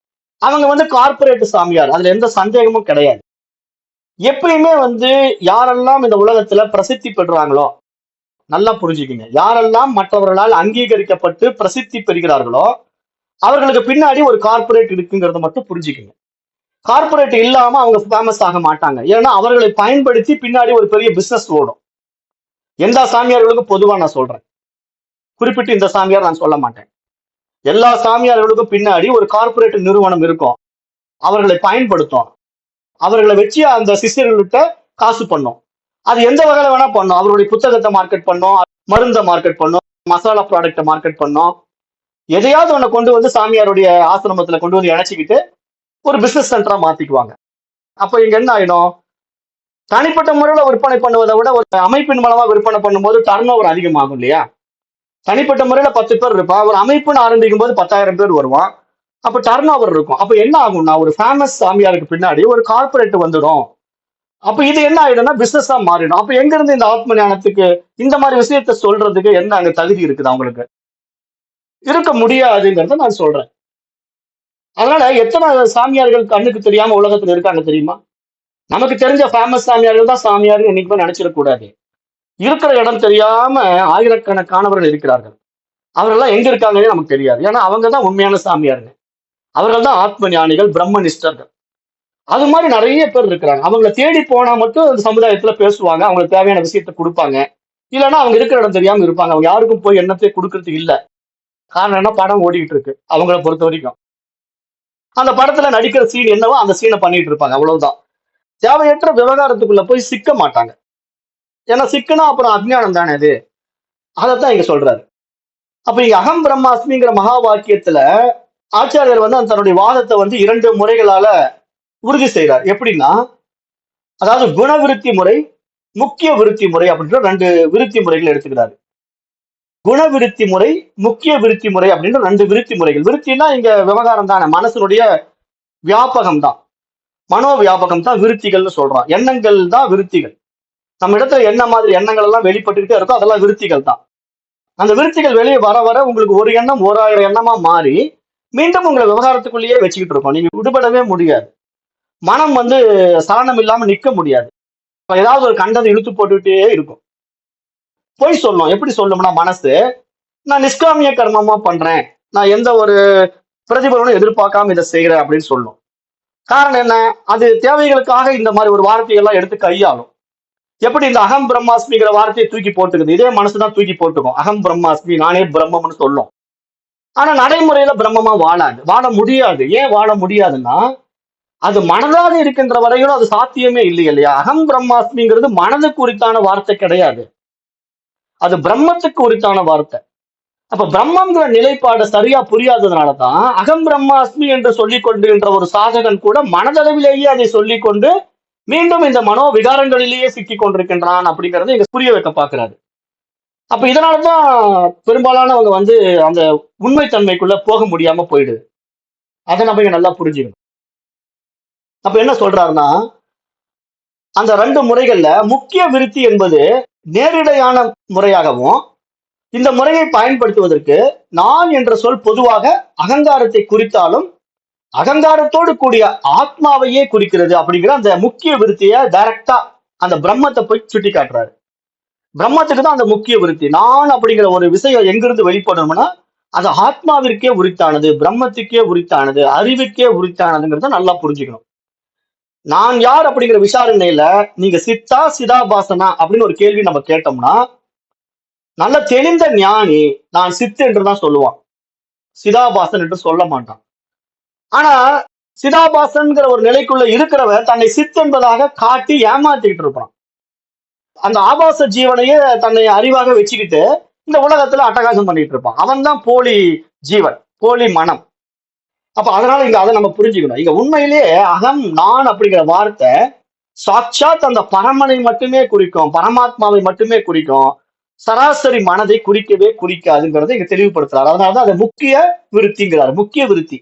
[SPEAKER 1] அவங்க வந்து கார்ப்பரேட் சாமியார், அதுல எந்த சந்தேகமும் கிடையாது. எப்பயுமே வந்து யாரெல்லாம் இந்த உலகத்துல பிரசித்தி பெறுறாங்களோ, நல்லா புரிஞ்சுக்கங்க, யாரெல்லாம் மற்றவர்களால் அங்கீகரிக்கப்பட்டு பிரசித்தி பெறுகிறார்களோ அவர்களுக்கு பின்னாடி ஒரு கார்ப்பரேட் இருக்குங்கிறத மட்டும் புரிஞ்சுக்கங்க. கார்ப்பரேட் இல்லாம அவங்க ஃபேமஸ் ஆக மாட்டாங்க. ஏன்னா அவர்களை பயன்படுத்தி பின்னாடி ஒரு பெரிய பிசினஸ் ஓடும். எல்லா சாமியார்களுக்கும் பொதுவா நான் சொல்றேன், குறிப்பிட்டு இந்த சாமியார் நான் சொல்ல மாட்டேன். எல்லா சாமியார்களுக்கும் பின்னாடி ஒரு கார்ப்பரேட் நிறுவனம் இருக்கும். அவர்களை பயன்படுத்தும், அவர்களை வச்சு அந்த சிஷ்யர்கள்கிட்ட காசு பண்ணும். அது எந்த வகையில வேணா பண்ணும். அவருடைய புத்தகத்தை மார்க்கெட் பண்ணும், மருந்தை மார்க்கெட் பண்ணும், மசாலா ப்ராடக்டை மார்க்கெட் பண்ணும். எதையாவது ஒண்ணு கொண்டு வந்து சாமியாருடைய ஆசிரமத்துல கொண்டு வந்து இணைச்சிக்கிட்டு ஒரு பிசினஸ் சென்டரா மாத்திக்குவாங்க. அப்ப இங்க என்ன ஆயிடும்? தனிப்பட்ட முறையில விற்பனை பண்ணுவதை விட ஒரு அமைப்பின் மூலமா விற்பனை பண்ணும்போது டர்ன் ஓவர் அதிகமாகும் இல்லையா? தனிப்பட்ட முறையில 10 பேர் இருப்பான், ஒரு அமைப்புன்னு ஆரம்பிக்கும் போது 10,000 பேர் வருவான். அப்ப டர்ன் ஓவர் இருக்கும். அப்ப என்ன ஆகும்னா, ஒரு ஃபேமஸ் சாமியாருக்கு பின்னாடி ஒரு கார்ப்பரேட் வந்துடும். அப்ப இது என்ன ஆயிடும்னா பிசினஸா மாறிடும். அப்ப எங்க இருந்து இந்த ஆத்ம ஞானத்துக்கு இந்த மாதிரி விஷயத்த சொல்றதுக்கு என்ன அங்க தகுதி இருக்குது அவங்களுக்கு? இருக்க முடியாதுங்கிறத நான் சொல்றேன். அதனால எத்தனை சாமியார்கள் கண்ணுக்கு தெரியாம உலகத்துல இருக்காங்க தெரியுமா? நமக்கு தெரிஞ்ச ஃபேமஸ் சாமியார்கள் தான் சாமியார் என்னைக்குமே நினைச்சிடக்கூடாது. இருக்கிற இடம் தெரியாம ஆயிரக்கணக்கானவர்கள் இருக்கிறார்கள். அவர்கள்லாம் எங்க இருக்காங்கன்னு நமக்கு தெரியாது. ஏன்னா அவங்க தான் உண்மையான சாமியாருங்க. அவர்கள் தான் ஆத்ம ஞானிகள், பிரம்மனிஷ்டர்கள். அது மாதிரி நிறைய பேர் இருக்கிறாங்க. அவங்கள தேடி போனா மட்டும் அந்த சமுதாயத்துல பேசுவாங்க, அவங்களுக்கு தேவையான விஷயத்த கொடுப்பாங்க. இல்லைன்னா அவங்க இருக்கிற இடம் தெரியாம இருப்பாங்க. அவங்க யாருக்கும் போய் எண்ணத்தை கொடுக்கறது இல்ல. காரணம் என்ன, படம் ஓடிக்கிட்டு இருக்கு அவங்கள பொறுத்த வரைக்கும். அந்த படத்துல நடிக்கிற சீன் என்னவோ அந்த சீனை பண்ணிட்டு இருப்பாங்க, அவ்வளவுதான். தேவையற்ற விவகாரத்துக்குள்ள போய் சிக்க மாட்டாங்க. ஏன்னா சிக்கனா அப்புறம் அஜ்ஞானம் தானே அது. அதைத்தான் இங்க சொல்றாரு. அப்ப இங்க அகம் பிரம்மாஸ்மிங்கிற மகா வாக்கியத்துல ஆச்சாரியர் வந்து தன்னுடைய வாதத்தை வந்து 2 முறைகளால உறுதி செய்றார். எப்படின்னா, அதாவது குண விருத்தி முறை, முக்கிய விருத்தி முறை அப்படின்ற 2 விருத்தி முறைகள் எடுத்துக்கிறாரு. குண விருத்தி முறை, முக்கிய விருத்தி முறை அப்படின்ற 2 விருத்தி முறைகள். விருத்தினா இங்க விவகாரம் தானே, மனசனுடைய வியாபகம் தான், மனோ வியாபகம் தான் விருத்திகள்னு சொல்றோம். எண்ணங்கள் தான் விருத்திகள். நம்ம இடத்துல என்ன மாதிரி எண்ணங்கள் எல்லாம் வெளிப்பட்டுக்கிட்டே இருக்கோ அதெல்லாம் விருத்திகள் தான். அந்த விருத்திகள் வெளியே வர வர உங்களுக்கு ஒரு எண்ணம் 1000 எண்ணமா மாறி மீண்டும் உங்களை விவகாரத்துக்குள்ளேயே வச்சுக்கிட்டு இருக்கோம். நீங்க விடுபடவே முடியாது. மனம் வந்து சலனம் இல்லாம நிக்க முடியாது. ஏதாவது ஒரு கண்டதை இழுத்து போட்டுக்கிட்டே இருக்கும். பொய் சொல்லும். எப்படி சொல்லும்னா மனசு, நான் நிஷ்காமிய கர்மமா பண்றேன், நான் எந்த ஒரு பிரதிபலனும் எதிர்பார்க்காம இதை செய்யறேன் அப்படின்னு சொல்லும். காரணம் என்ன, அது தேவைகளுக்காக இந்த மாதிரி ஒரு வார்த்தைகள்லாம் எடுத்து கையாளும். எப்படி இந்த அகம் பிரம்மாஸ்மிங்கிற வார்த்தையை தூக்கி போட்டுக்குது, இதே மனசுதான் தூக்கி போட்டுக்கும். அகம் பிரம்மாஸ்மி, நானே பிரம்மம்னு சொல்லும். ஆனா நடைமுறையில பிரம்மமா வாழாது, வாழ முடியாது. ஏன் வாழ முடியாதுன்னா, அது மனதாக இருக்கின்ற வரையிலும் அது சாத்தியமே இல்லை இல்லையா. அகம் பிரம்மாஸ்மிங்கிறது மனதுக்கு உரித்தான வார்த்தை கிடையாது, அது பிரம்மத்துக்கு உரித்தான வார்த்தை. அப்ப பிரம்மங்கிற நிலைப்பாடு சரியா புரியாததுனாலதான் அகம் பிரம்மாஸ்மி என்று சொல்லிக் கொண்டுகின்ற ஒரு சாதகன் கூட மனதளவிலேயே அதை சொல்லிக் கொண்டு மீண்டும் இந்த மனோ விகாரங்களிலேயே சிக்கிக் கொண்டிருக்கின்றான் அப்படிங்கறத இங்க புரிய வைக்க பாக்குறாரு. அப்ப இதனாலதான் பெரும்பாலானவங்க வந்து அந்த உண்மைத்தன்மைக்குள்ள போக முடியாம போயிடுது. அதை நம்ம இங்க நல்லா புரிஞ்சுக்கணும். அப்ப என்ன சொல்றாருன்னா, அந்த 2 முறைகள்ல முக்கிய விருத்தி என்பது நேரிடையான முறையாகவும், இந்த முறையை பயன்படுத்துவதற்கு நான் என்ற சொல் பொதுவாக அகங்காரத்தை குறித்தாலும் அகங்காரத்தோடு கூடிய ஆத்மாவையே குறிக்கிறது அப்படிங்கிற அந்த முக்கிய விருத்தியை டைரக்டா அந்த பிரம்மத்தை போய் சுட்டி காட்டுறாரு. பிரம்மத்துக்கு தான் அந்த முக்கிய விருத்தி. நான் அப்படிங்கிற ஒரு விஷயம் எங்கிருந்து வெளிப்படணும்னா அது ஆத்மாவிற்கே உரித்தானது, பிரம்மத்துக்கே உரித்தானது, அறிவுக்கே உரித்தானதுங்கிறத நல்லா புரிஞ்சுக்கணும். நான் யார் அப்படிங்கிற விசாரணையில நீங்க சித்தா சிதாபாசனா அப்படின்னு ஒரு கேள்வி நம்ம கேட்டோம்னா, நல்ல தெளிந்த ஞானி நான் சித்து என்றுதான் சொல்லுவான், சிதாபாசன் என்று சொல்ல மாட்டான். ஆனா சிதாபாசன்கிற ஒரு நிலைக்குள்ள இருக்கிறவன் தன்னை சித்து என்பதாக காட்டி ஏமாத்திக்கிட்டு இருப்பான். அந்த ஆபாச ஜீவனையே தன்னை அறிவாக வச்சுக்கிட்டு இந்த உலகத்துல அட்டகாசம் பண்ணிட்டு இருப்பான். அவன் தான் போலி ஜீவன், போலி மனம். அப்ப அதனால இங்க அதை நம்ம புரிஞ்சுக்கணும். இங்க உண்மையிலேயே அகம் நான் அப்படிங்கிற வார்த்தை சாட்சாத் அந்த பரமனை மட்டுமே குறிக்கும், பரமாத்மாவை மட்டுமே குறிக்கும், சராசரி மனதை குறிக்கவே குறிக்காதுங்கிறத இங்க தெளிவுபடுத்துறாரு. அதனாலதான் அதை முக்கிய விருத்திங்கிறாரு, முக்கிய விருத்தி.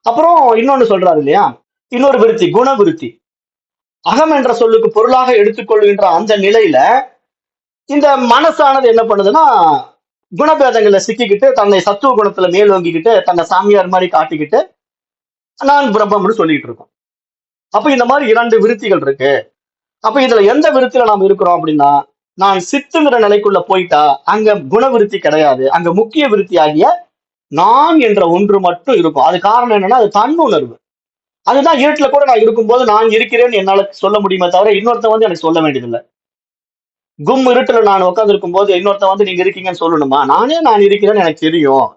[SPEAKER 1] அப்புறம் இன்னொன்னு சொல்றாரு இல்லையா, இன்னொரு விருத்தி குண விருத்தி. அகம் என்ற சொல்லுக்கு பொருளாக எடுத்துக்கொள்கின்ற அந்த நிலையில இந்த மனசானது என்ன பண்ணுதுன்னா, குணபேதங்களை சிக்கிக்கிட்டு தன்னை சத்துவ குணத்துல மேலோங்கிக்கிட்டு தன்னை சாமியார் மாதிரி காட்டிக்கிட்டு நான் பிரம்மம்னு சொல்லிட்டு இருக்கோம். அப்ப இந்த மாதிரி 2 விருத்திகள் இருக்கு. அப்ப இதுல எந்த விருத்தியில நாம் இருக்கிறோம் அப்படின்னா, நான் சித்துங்கிற நிலைக்குள்ள போயிட்டா அங்க குண விருத்தி கிடையாது, அங்க முக்கிய விருத்தி ஆகிய நான் என்ற ஒன்று மட்டும் இருக்கும். அது காரணம் என்னன்னா, அது தன்னுணர்வு. அதுதான் இருட்டுல கூட நான் இருக்கும்போது நான் இருக்கிறேன்னு என்னால சொல்ல முடியுமே தவிர இன்னொருத்த வந்து எனக்கு சொல்ல வேண்டியதில்லை. கும் இருட்டுல நான் உட்கார்ந்து இருக்கும் போது இன்னொருத்த வந்து நீங்க இருக்கீங்கன்னு சொல்லணுமா? நான் இருக்கிறேன்னு எனக்கு தெரியும்.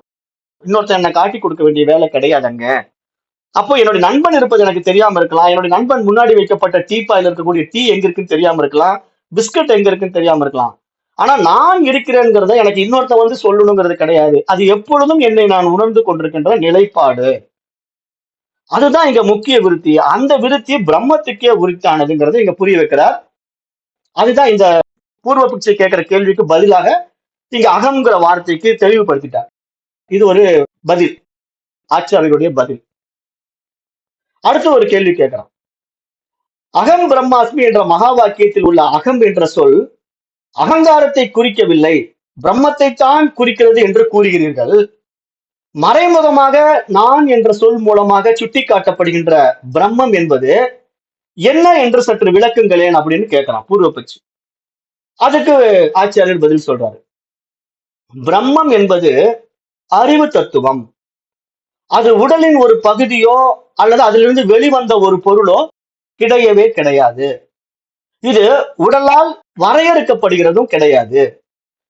[SPEAKER 1] இன்னொருத்த என்னை காட்டி கொடுக்க வேண்டிய வேலை கிடையாதுங்க. அப்போ என்னுடைய நண்பன் இருப்பது எனக்கு தெரியாம இருக்கலாம், என்னுடைய நண்பன் முன்னாடி வைக்கப்பட்ட டீப்பாயில இருக்கக்கூடிய டீ எங்க இருக்குன்னு தெரியாம இருக்கலாம், பிஸ்கட் எங்க இருக்குன்னு தெரியாம இருக்கலாம். ஆனா நான் இருக்கிறேங்கிறத எனக்கு இன்னொருத்த வந்து சொல்லணுங்கிறது கிடையாது. அது எப்பொழுதும் என்னை நான் உணர்ந்து கொண்டிருக்கின்ற நிலைப்பாடு. அதுதான் இங்க முக்கிய விருத்தி. அந்த விருத்தி பிரம்மத்துக்கே உரித்தானதுங்கிறத இங்க புரிய வைக்கிறார். அதுதான் இந்த பூர்வ பிச்சை கேட்கிற கேள்விக்கு பதிலாக இங்க அகம்ங்கிற வார்த்தைக்கு தெளிவுபடுத்திட்டார். இது ஒரு பதில், ஆச்சாரியருடைய பதில். அடுத்து ஒரு கேள்வி கேட்கிறான். அகம் பிரம்மாஸ்மி என்ற மகா வாக்கியத்தில் உள்ள அகம் என்ற சொல் அகங்காரத்தை குறிக்கவில்லை, பிரம்மத்தை தான் குறிக்கிறது என்று கூறுகிறீர்கள். மறைமுகமாக நான் என்ற சொல் மூலமாக சுட்டிக்காட்டப்படுகின்ற பிரம்மம் என்பது என்ன என்று சற்று விளக்குங்களேன் அப்படின்னு கேட்கிறான் பூர்வபட்சி. அதுக்கு ஆச்சாரியர் பதில் சொல்றாரு. பிரம்மம் என்பது அறிவு தத்துவம். அது உடலின் ஒரு பகுதியோ அல்லது அதிலிருந்து வெளிவந்த ஒரு பொருளோ கிடையவே கிடையாது. இது உடலால் வரையறுக்கப்படுகிறதும் கிடையாது.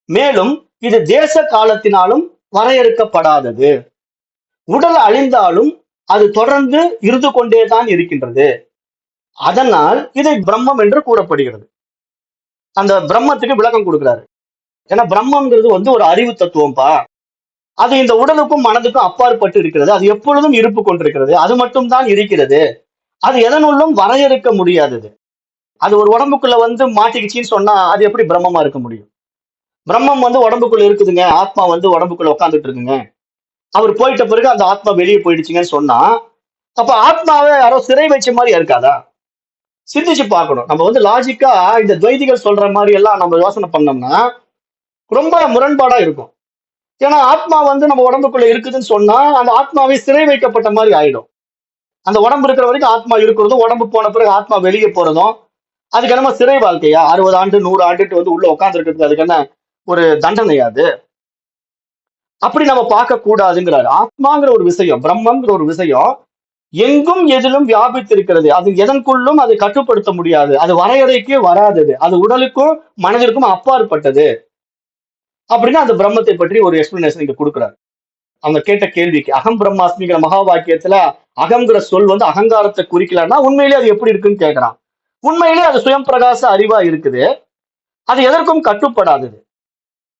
[SPEAKER 1] மேலும் இது தேச காலத்தினாலும் வரையறுக்கப்படாதது. உடல் அழிந்தாலும் அது தொடர்ந்து இருந்து கொண்டேதான் இருக்கின்றது. அதனால் இதை பிரம்மம் என்று கூறப்படுகிறது. அந்த பிரம்மத்துக்கு விளக்கம் கொடுக்கிறாரு. ஏன்னா பிரம்மம்ங்கிறது வந்து ஒரு அறிவு தத்துவம்பா. அது இந்த உடலுக்கும் மனதுக்கும் அப்பாற்பட்டு இருக்கிறது. அது எப்பொழுதும் இருப்பு கொண்டிருக்கிறது. அது மட்டும் தான் இருக்கிறது. அது எதனுள்ளும் வரையறுக்க முடியாதது. அது ஒரு உடம்புக்குள்ள வந்து மாட்டிக்கிச்சின்னு சொன்னா அது எப்படி பிரம்மமா இருக்க முடியும்? பிரம்மம் வந்து உடம்புக்குள்ள இருக்குதுங்க. ஆத்மா வந்து உடம்புக்குள்ள உட்கார்ந்துட்டு இருக்குங்க. அவர் போயிட்ட பிறகு அந்த ஆத்மா வெளியே போயிடுச்சுங்கன்னு சொன்னா, அப்ப ஆத்மாவை யாரோ சிறை வச்ச மாதிரி இருக்காதா? சிந்திச்சு பார்க்கணும். நம்ம வந்து லாஜிக்கா இந்த துவைதிகள் சொல்ற மாதிரி எல்லாம் நம்ம யோசனை பண்ணோம்னா ரொம்ப முரண்பாடா இருக்கும். ஏன்னா ஆத்மா வந்து நம்ம உடம்புக்குள்ள இருக்குதுன்னு சொன்னா அந்த ஆத்மாவை சிறை வைக்கப்பட்ட மாதிரி ஆயிடும். அந்த உடம்பு இருக்கிற வரைக்கும் ஆத்மா இருக்கிறதும், உடம்பு போன பிறகு ஆத்மா வெளியே போறதும், அதுக்கு நம்ம சிறை வாழ்க்கையா 60 ஆண்டு 100 ஆண்டுட்டு வந்து உள்ள உட்கார்ந்து இருக்கிறது அதுக்கு என்ன ஒரு தண்டனையா அது? அப்படி நம்ம பார்க்க கூடாதுங்கிறாரு. ஆத்மாங்கிற ஒரு விஷயம், பிரம்மங்கிற ஒரு விஷயம் எங்கும் எதிலும் வியாபித்திருக்கிறது. அது எதற்குள்ளும் அதை கட்டுப்படுத்த முடியாது. அது வரையறைக்கே வராதது. அது உடலுக்கும் மனதிற்கும் அப்பாற்பட்டது. அப்படின்னு அந்த பிரம்மத்தை பற்றி ஒரு எக்ஸ்பிளனேஷன் இங்க கொடுக்குறாரு. அவங்க கேட்ட கேள்விக்கு அகம் பிரம்மாஸ்மிங்கிற மகா வாக்கியத்துல அகங்கிற சொல் வந்து அகங்காரத்தை குறிக்கலன்னா உண்மையிலேயே அது எப்படி இருக்குன்னு கேட்கிறான். உண்மையிலேயே அது சுயம் பிரகாச அறிவா இருக்குது. அது எதற்கும் கட்டுப்படாதது.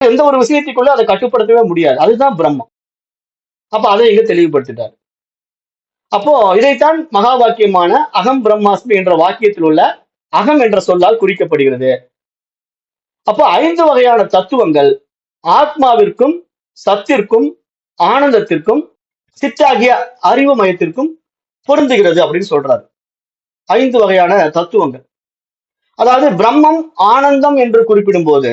[SPEAKER 1] எந்த ஒரு விஷயத்துக்குள்ள அதை கட்டுப்படுத்தவே முடியாது. அதுதான் பிரம்மம். அப்ப அதை இங்க தெளிவுபடுத்திட்டார். அப்போ இதைத்தான் மகா வாக்கியமான அகம் பிரம்மாஸ்மி என்ற வாக்கியத்தில் உள்ள அகம் என்ற சொல்லால் குறிக்கப்படுகிறது. அப்போ 5 வகையான தத்துவங்கள் ஆத்மாவிற்கும் சத்திற்கும் ஆனந்தத்திற்கும் சித்தாகிய அறிவு மயத்திற்கும் பொருந்துகிறது அப்படின்னு சொல்றாரு. 5 வகையான தத்துவங்கள். அதாவது பிரம்மம் ஆனந்தம் என்று குறிப்பிடும் போது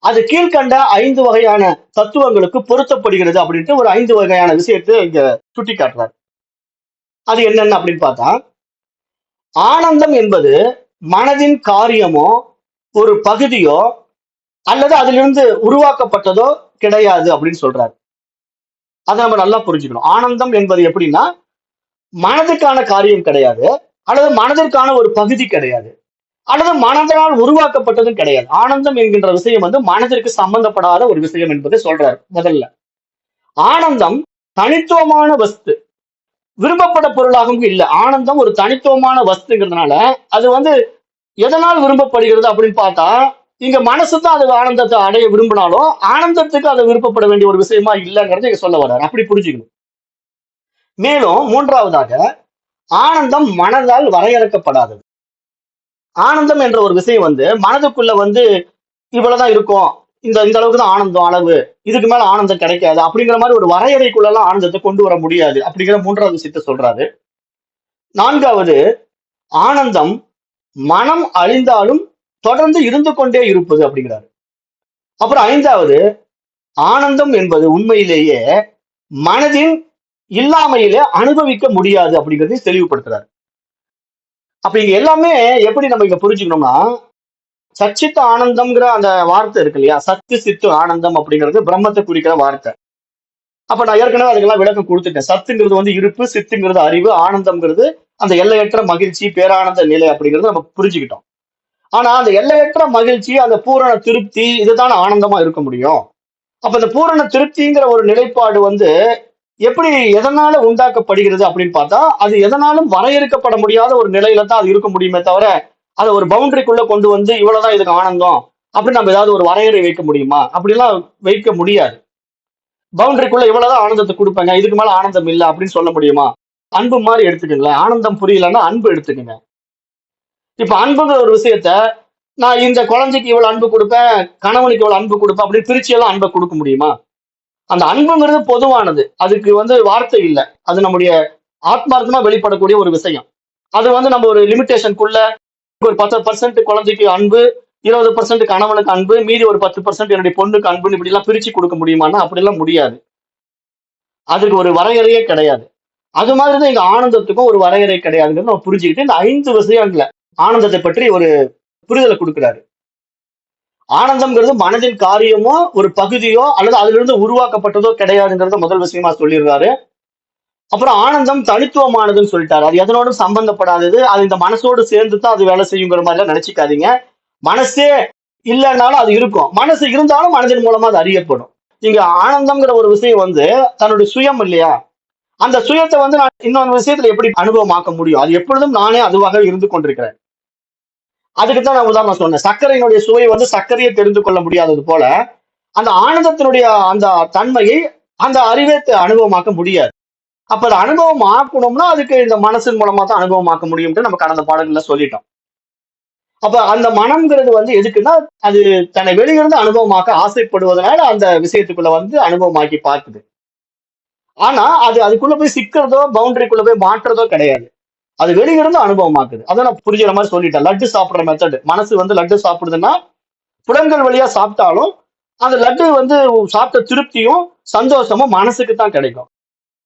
[SPEAKER 1] அது கீழ்கண்ட 5 வகையான தத்துவங்களுக்கு பொருத்தப்படுகிறது அப்படின்ட்டு ஒரு 5 வகையான விஷயத்தை இங்க சுட்டி காட்டுறாரு. அது என்னென்ன அப்படின்னு பார்த்தா, ஆனந்தம் என்பது மனதின் காரியமோ ஒரு பகுதியோ அல்லது அதிலிருந்து உருவாக்கப்பட்டதோ கிடையாது அப்படின்னு சொல்றாரு. அதை நம்ம நல்லா புரிஞ்சுக்கணும். ஆனந்தம் என்பது எப்படின்னா மனதுக்கான காரியம் கிடையாது, அல்லது மனதிற்கான ஒரு பகுதி கிடையாது, அல்லது மனதினால் உருவாக்கப்பட்டதும் கிடையாது. ஆனந்தம் என்கின்ற விஷயம் வந்து மனதிற்கு சம்பந்தப்படாத ஒரு விஷயம் என்பதை சொல்றாரு. முதல்ல ஆனந்தம் தனித்துவமான வஸ்து, விரும்பப்பட பொருளாகவும் இல்லை. ஆனந்தம் ஒரு தனித்துவமான வஸ்துங்கிறதுனால அது வந்து எதனால் விரும்பப்படுகிறது அப்படின்னு பார்த்தா, இங்க மனசு தான் அது ஆனந்தத்தை அடைய விரும்பினாலும் ஆனந்தத்துக்கு அது விருப்பப்பட வேண்டிய ஒரு விஷயமா இல்லைங்கிறத இங்க சொல்ல வர்றாரு. அப்படி புரிஞ்சுக்கணும். மேலும் 3வதாக ஆனந்தம் மனதால் வரையறுக்கப்படாதது. ஆனந்தம் என்ற ஒரு விஷயம் வந்து மனதுக்குள்ள வந்து இவ்வளவுதான் இருக்கும், இந்த இந்த அளவுக்கு தான் ஆனந்தம் அளவு, இதுக்கு மேல ஆனந்தம் கிடைக்காது அப்படிங்கிற மாதிரி ஒரு வரையறைக்குள்ள எல்லாம் ஆனந்தத்தை கொண்டு வர முடியாது அப்படிங்கிற 3வது விஷயத்தை சொல்றாரு. 4வது ஆனந்தம் மனம் அழிந்தாலும் தொடர்ந்து இருந்து கொண்டே இருப்பது அப்படிங்கிறாரு. அப்புறம் 5வது ஆனந்தம் என்பது உண்மையிலேயே மனதின் இல்லாமையிலே அனுபவிக்க முடியாது அப்படிங்கறதை தெளிவுபடுத்துறாரு. அப்ப இங்க எல்லாமே எப்படி நம்ம இங்க புரிஞ்சுக்கணும்னா, சச்சித்த ஆனந்தம்ங்கிற அந்த வார்த்தை இருக்கு இல்லையா, சத்து சித்து ஆனந்தம் அப்படிங்கிறது பிரம்மத்தை குறிக்கிற வார்த்தை. அப்ப நான் ஏற்கனவே அதுக்கெல்லாம் விளக்கம் கொடுத்துட்டேன். சத்துங்கிறது வந்து இருப்பு, சித்துங்கிறது அறிவு, ஆனந்தம்ங்கிறது அந்த எல்லையற்ற மகிழ்ச்சி, பேரானந்த நிலை அப்படிங்கறத நம்ம புரிஞ்சுக்கிட்டோம். ஆனா அந்த எல்லையற்ற மகிழ்ச்சி, அந்த பூரண திருப்தி, இதுதான் ஆனந்தமா இருக்க முடியும். அப்ப இந்த பூரண திருப்திங்கிற ஒரு நிலைப்பாடு வந்து எப்படி எதனால உண்டாக்கப்படுகிறது அப்படின்னு பார்த்தா, அது எதனாலும் வரையறுக்கப்பட முடியாத ஒரு நிலையில தான் அது இருக்க முடியுமே தவிர, அதை ஒரு பவுண்டரிக்குள்ள கொண்டு வந்து இவ்வளவுதான் இதுக்கு ஆனந்தம் அப்படின்னு நம்ம ஏதாவது ஒரு வரையறை வைக்க முடியுமா? அப்படிலாம் வைக்க முடியாது. பவுண்டரிக்குள்ள இவ்வளவுதான் ஆனந்தத்தை கொடுப்பேங்க, இதுக்கு மேல ஆனந்தம் இல்லை அப்படின்னு சொல்ல முடியுமா? அன்பு மாதிரி எடுத்துக்கங்களேன். ஆனந்தம் புரியலன்னா அன்பு எடுத்துக்கங்க. இப்ப அன்புங்கிற ஒரு விஷயத்த நான் இந்த குழந்தைக்கு இவ்வளவு அன்பு கொடுப்பேன், கணவனுக்கு இவ்வளவு அன்பு கொடுப்பேன் அப்படின்னு பிரிச்சு எல்லாம் அன்பை கொடுக்க முடியுமா? அந்த அன்புங்கிறது பொதுவானது. அதுக்கு வந்து வார்த்தை இல்லை. அது நம்முடைய ஆத்மார்த்தமா வெளிப்படக்கூடிய ஒரு விஷயம். அது வந்து நம்ம ஒரு லிமிடேஷனுக்குள்ள ஒரு 10% குழந்தைக்கு அன்பு, 20% கணவனுக்கு அன்பு, மீதி ஒரு 10% என்னுடைய பொண்ணுக்கு அன்புன்னு இப்படி எல்லாம் பிரிச்சு கொடுக்க முடியுமான்னா அப்படிலாம் முடியாது. அதுக்கு ஒரு வரையறையே கிடையாது. அது மாதிரிதான் இங்க ஆனந்தத்துக்கும் ஒரு வரையறை கிடையாதுங்கிறது நம்ம புரிஞ்சுக்கிட்டு இந்த 5 விஷயங்கள ஆனந்தத்தை பற்றி ஒரு புரிதலை கொடுக்கிறாரு. ஆனந்தம்ங்கிறது மனதின் காரியமோ ஒரு பகுதியோ அல்லது அதிலிருந்து உருவாக்கப்பட்டதோ கிடையாதுங்கிறத முதல் விஷயமா சொல்லியிருக்காரு. அப்புறம் ஆனந்தம் தனித்துவமானதுன்னு சொல்லிட்டாரு. அது எதனோடும் சம்பந்தப்படாதது. அது இந்த மனசோடு சேர்ந்து தான் அது வேலை செய்யுங்கிற மாதிரி எல்லாம் நினைச்சுக்காதீங்க. மனசே இல்லைன்னாலும் அது இருக்கும். மனசு இருந்தாலும் மனதின் மூலமா அது அறியப்படும். இங்க ஆனந்தம்ங்கிற ஒரு விஷயம் வந்து தன்னுடைய சுயம் இல்லையா, அந்த சுயத்தை வந்து நான் இன்னொரு விஷயத்துல எப்படி அனுபவமாக்க முடியும்? அது எப்பொழுதும் நானே அதுவாக இருந்து கொண்டிருக்கிறேன். அதுக்கு தான் நான் உதாரணம் சொன்னேன். சர்க்கரையினுடைய சுவை வந்து சர்க்கரையை தெரிந்து கொள்ள முடியாதது போல, அந்த ஆனந்தத்தினுடைய அந்த தன்மையை அந்த அறிவே அனுபவமாக்க முடியாது. அப்ப அதை அனுபவம் ஆக்கணும்னா அதுக்கு இந்த மனசின் மூலமா தான் அனுபவமாக்க முடியும்னு நம்ம கடந்த பாடல்கள்ல சொல்லிட்டோம். அப்ப அந்த மனம்ங்கிறது வந்து எதுக்குன்னா, அது தன்னை வெளியிருந்து அனுபவமாக்க ஆசைப்படுவதனால அந்த விஷயத்துக்குள்ள வந்து அனுபவமாக்கி பார்க்குது. ஆனா அது அதுக்குள்ள போய் சிக்கிறதோ, பவுண்டரிக்குள்ள போய் மாற்றுறதோ கிடையாது. அது வெளியிருந்து அனுபவமாக்குது. அதான் நான் புரிஞ்சுற மாதிரி சொல்லிட்டேன். லட்டு சாப்பிடுற மெத்தட். மனசு வந்து லட்டு சாப்பிடுதுன்னா, புலன்கள் வழியா சாப்பிட்டாலும், அந்த லட்டு வந்து சாப்பிட்ட திருப்தியும், சந்தோஷமும் மனசுக்கு தான் கிடைக்கும்.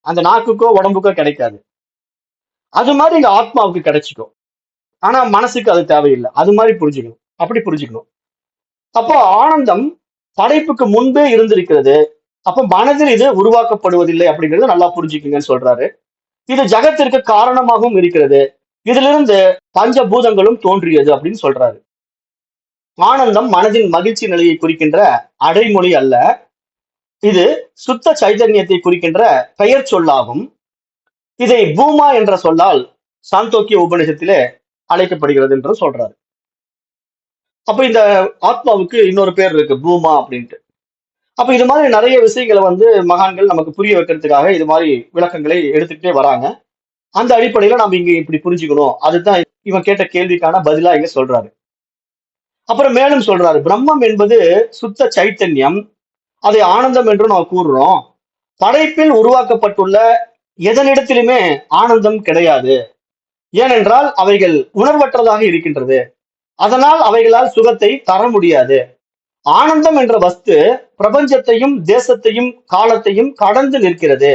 [SPEAKER 1] அந்த நாக்குக்கோ, உடம்புக்கோ கிடைக்காது. அது மாதிரி இங்க ஆத்மாவுக்கு கிடைச்சுக்கும். ஆனா மனசுக்கு அது தேவையில்லை. அது மாதிரி புரிஞ்சுக்கணும். அப்படி புரிஞ்சுக்கணும். அப்போ ஆனந்தம் படைப்புக்கு முன்பே இருந்திருக்கிறது. அப்ப மனதில் இது உருவாக்கப்படுவதில்லை அப்படிங்கறத நல்லா புரிஞ்சுக்குங்கன்னு சொல்றாரு. இது ஜகத்திற்கு காரணமாகவும் இருக்கிறது. இதிலிருந்து பஞ்சபூதங்களும் தோன்றியது அப்படின்னு சொல்றாரு. ஆனந்தம் மனதின் மகிழ்ச்சி நிலையை குறிக்கின்ற அடைமொழி அல்ல. இது சுத்த சைதன்யத்தை குறிக்கின்ற பெயர் சொல்லாகும். இதை பூமா என்ற சொல்லால் சாந்தோக்கிய உபநிஷத்திலே அழைக்கப்படுகிறது என்று சொல்றாரு. அப்ப இந்த ஆத்மாவுக்கு இன்னொரு பேர் இருக்கு, பூமா அப்படின்ட்டு. அப்ப இது மாதிரி நிறைய விஷயங்களை வந்து மகான்கள் நமக்கு புரிய வைக்கிறதுக்காக இது மாதிரி விளக்கங்களை எடுத்துக்கிட்டே வராங்க. அந்த அடிப்படையில நம்ம இங்க இப்படி புரிஞ்சுக்கணும். அதுதான் இவன் கேட்ட கேள்விக்கான பதிலா இங்க சொல்றாரு. அப்புறம் மேலும் சொல்றாரு, பிரம்மம் என்பது சுத்த சைத்தன்யம். அதை ஆனந்தம் என்று நாம் கூறுறோம். படைப்பில் உருவாக்கப்பட்டுள்ள எதனிடத்திலுமே ஆனந்தம் கிடையாது. ஏனென்றால் அவைகள் உணர்வற்றதாக இருக்கின்றது. அதனால் அவைகளால் சுகத்தை தர முடியாது. ஆனந்தம் என்ற வஸ்து பிரபஞ்சத்தையும் தேசத்தையும் காலத்தையும் கடந்து நிற்கிறது.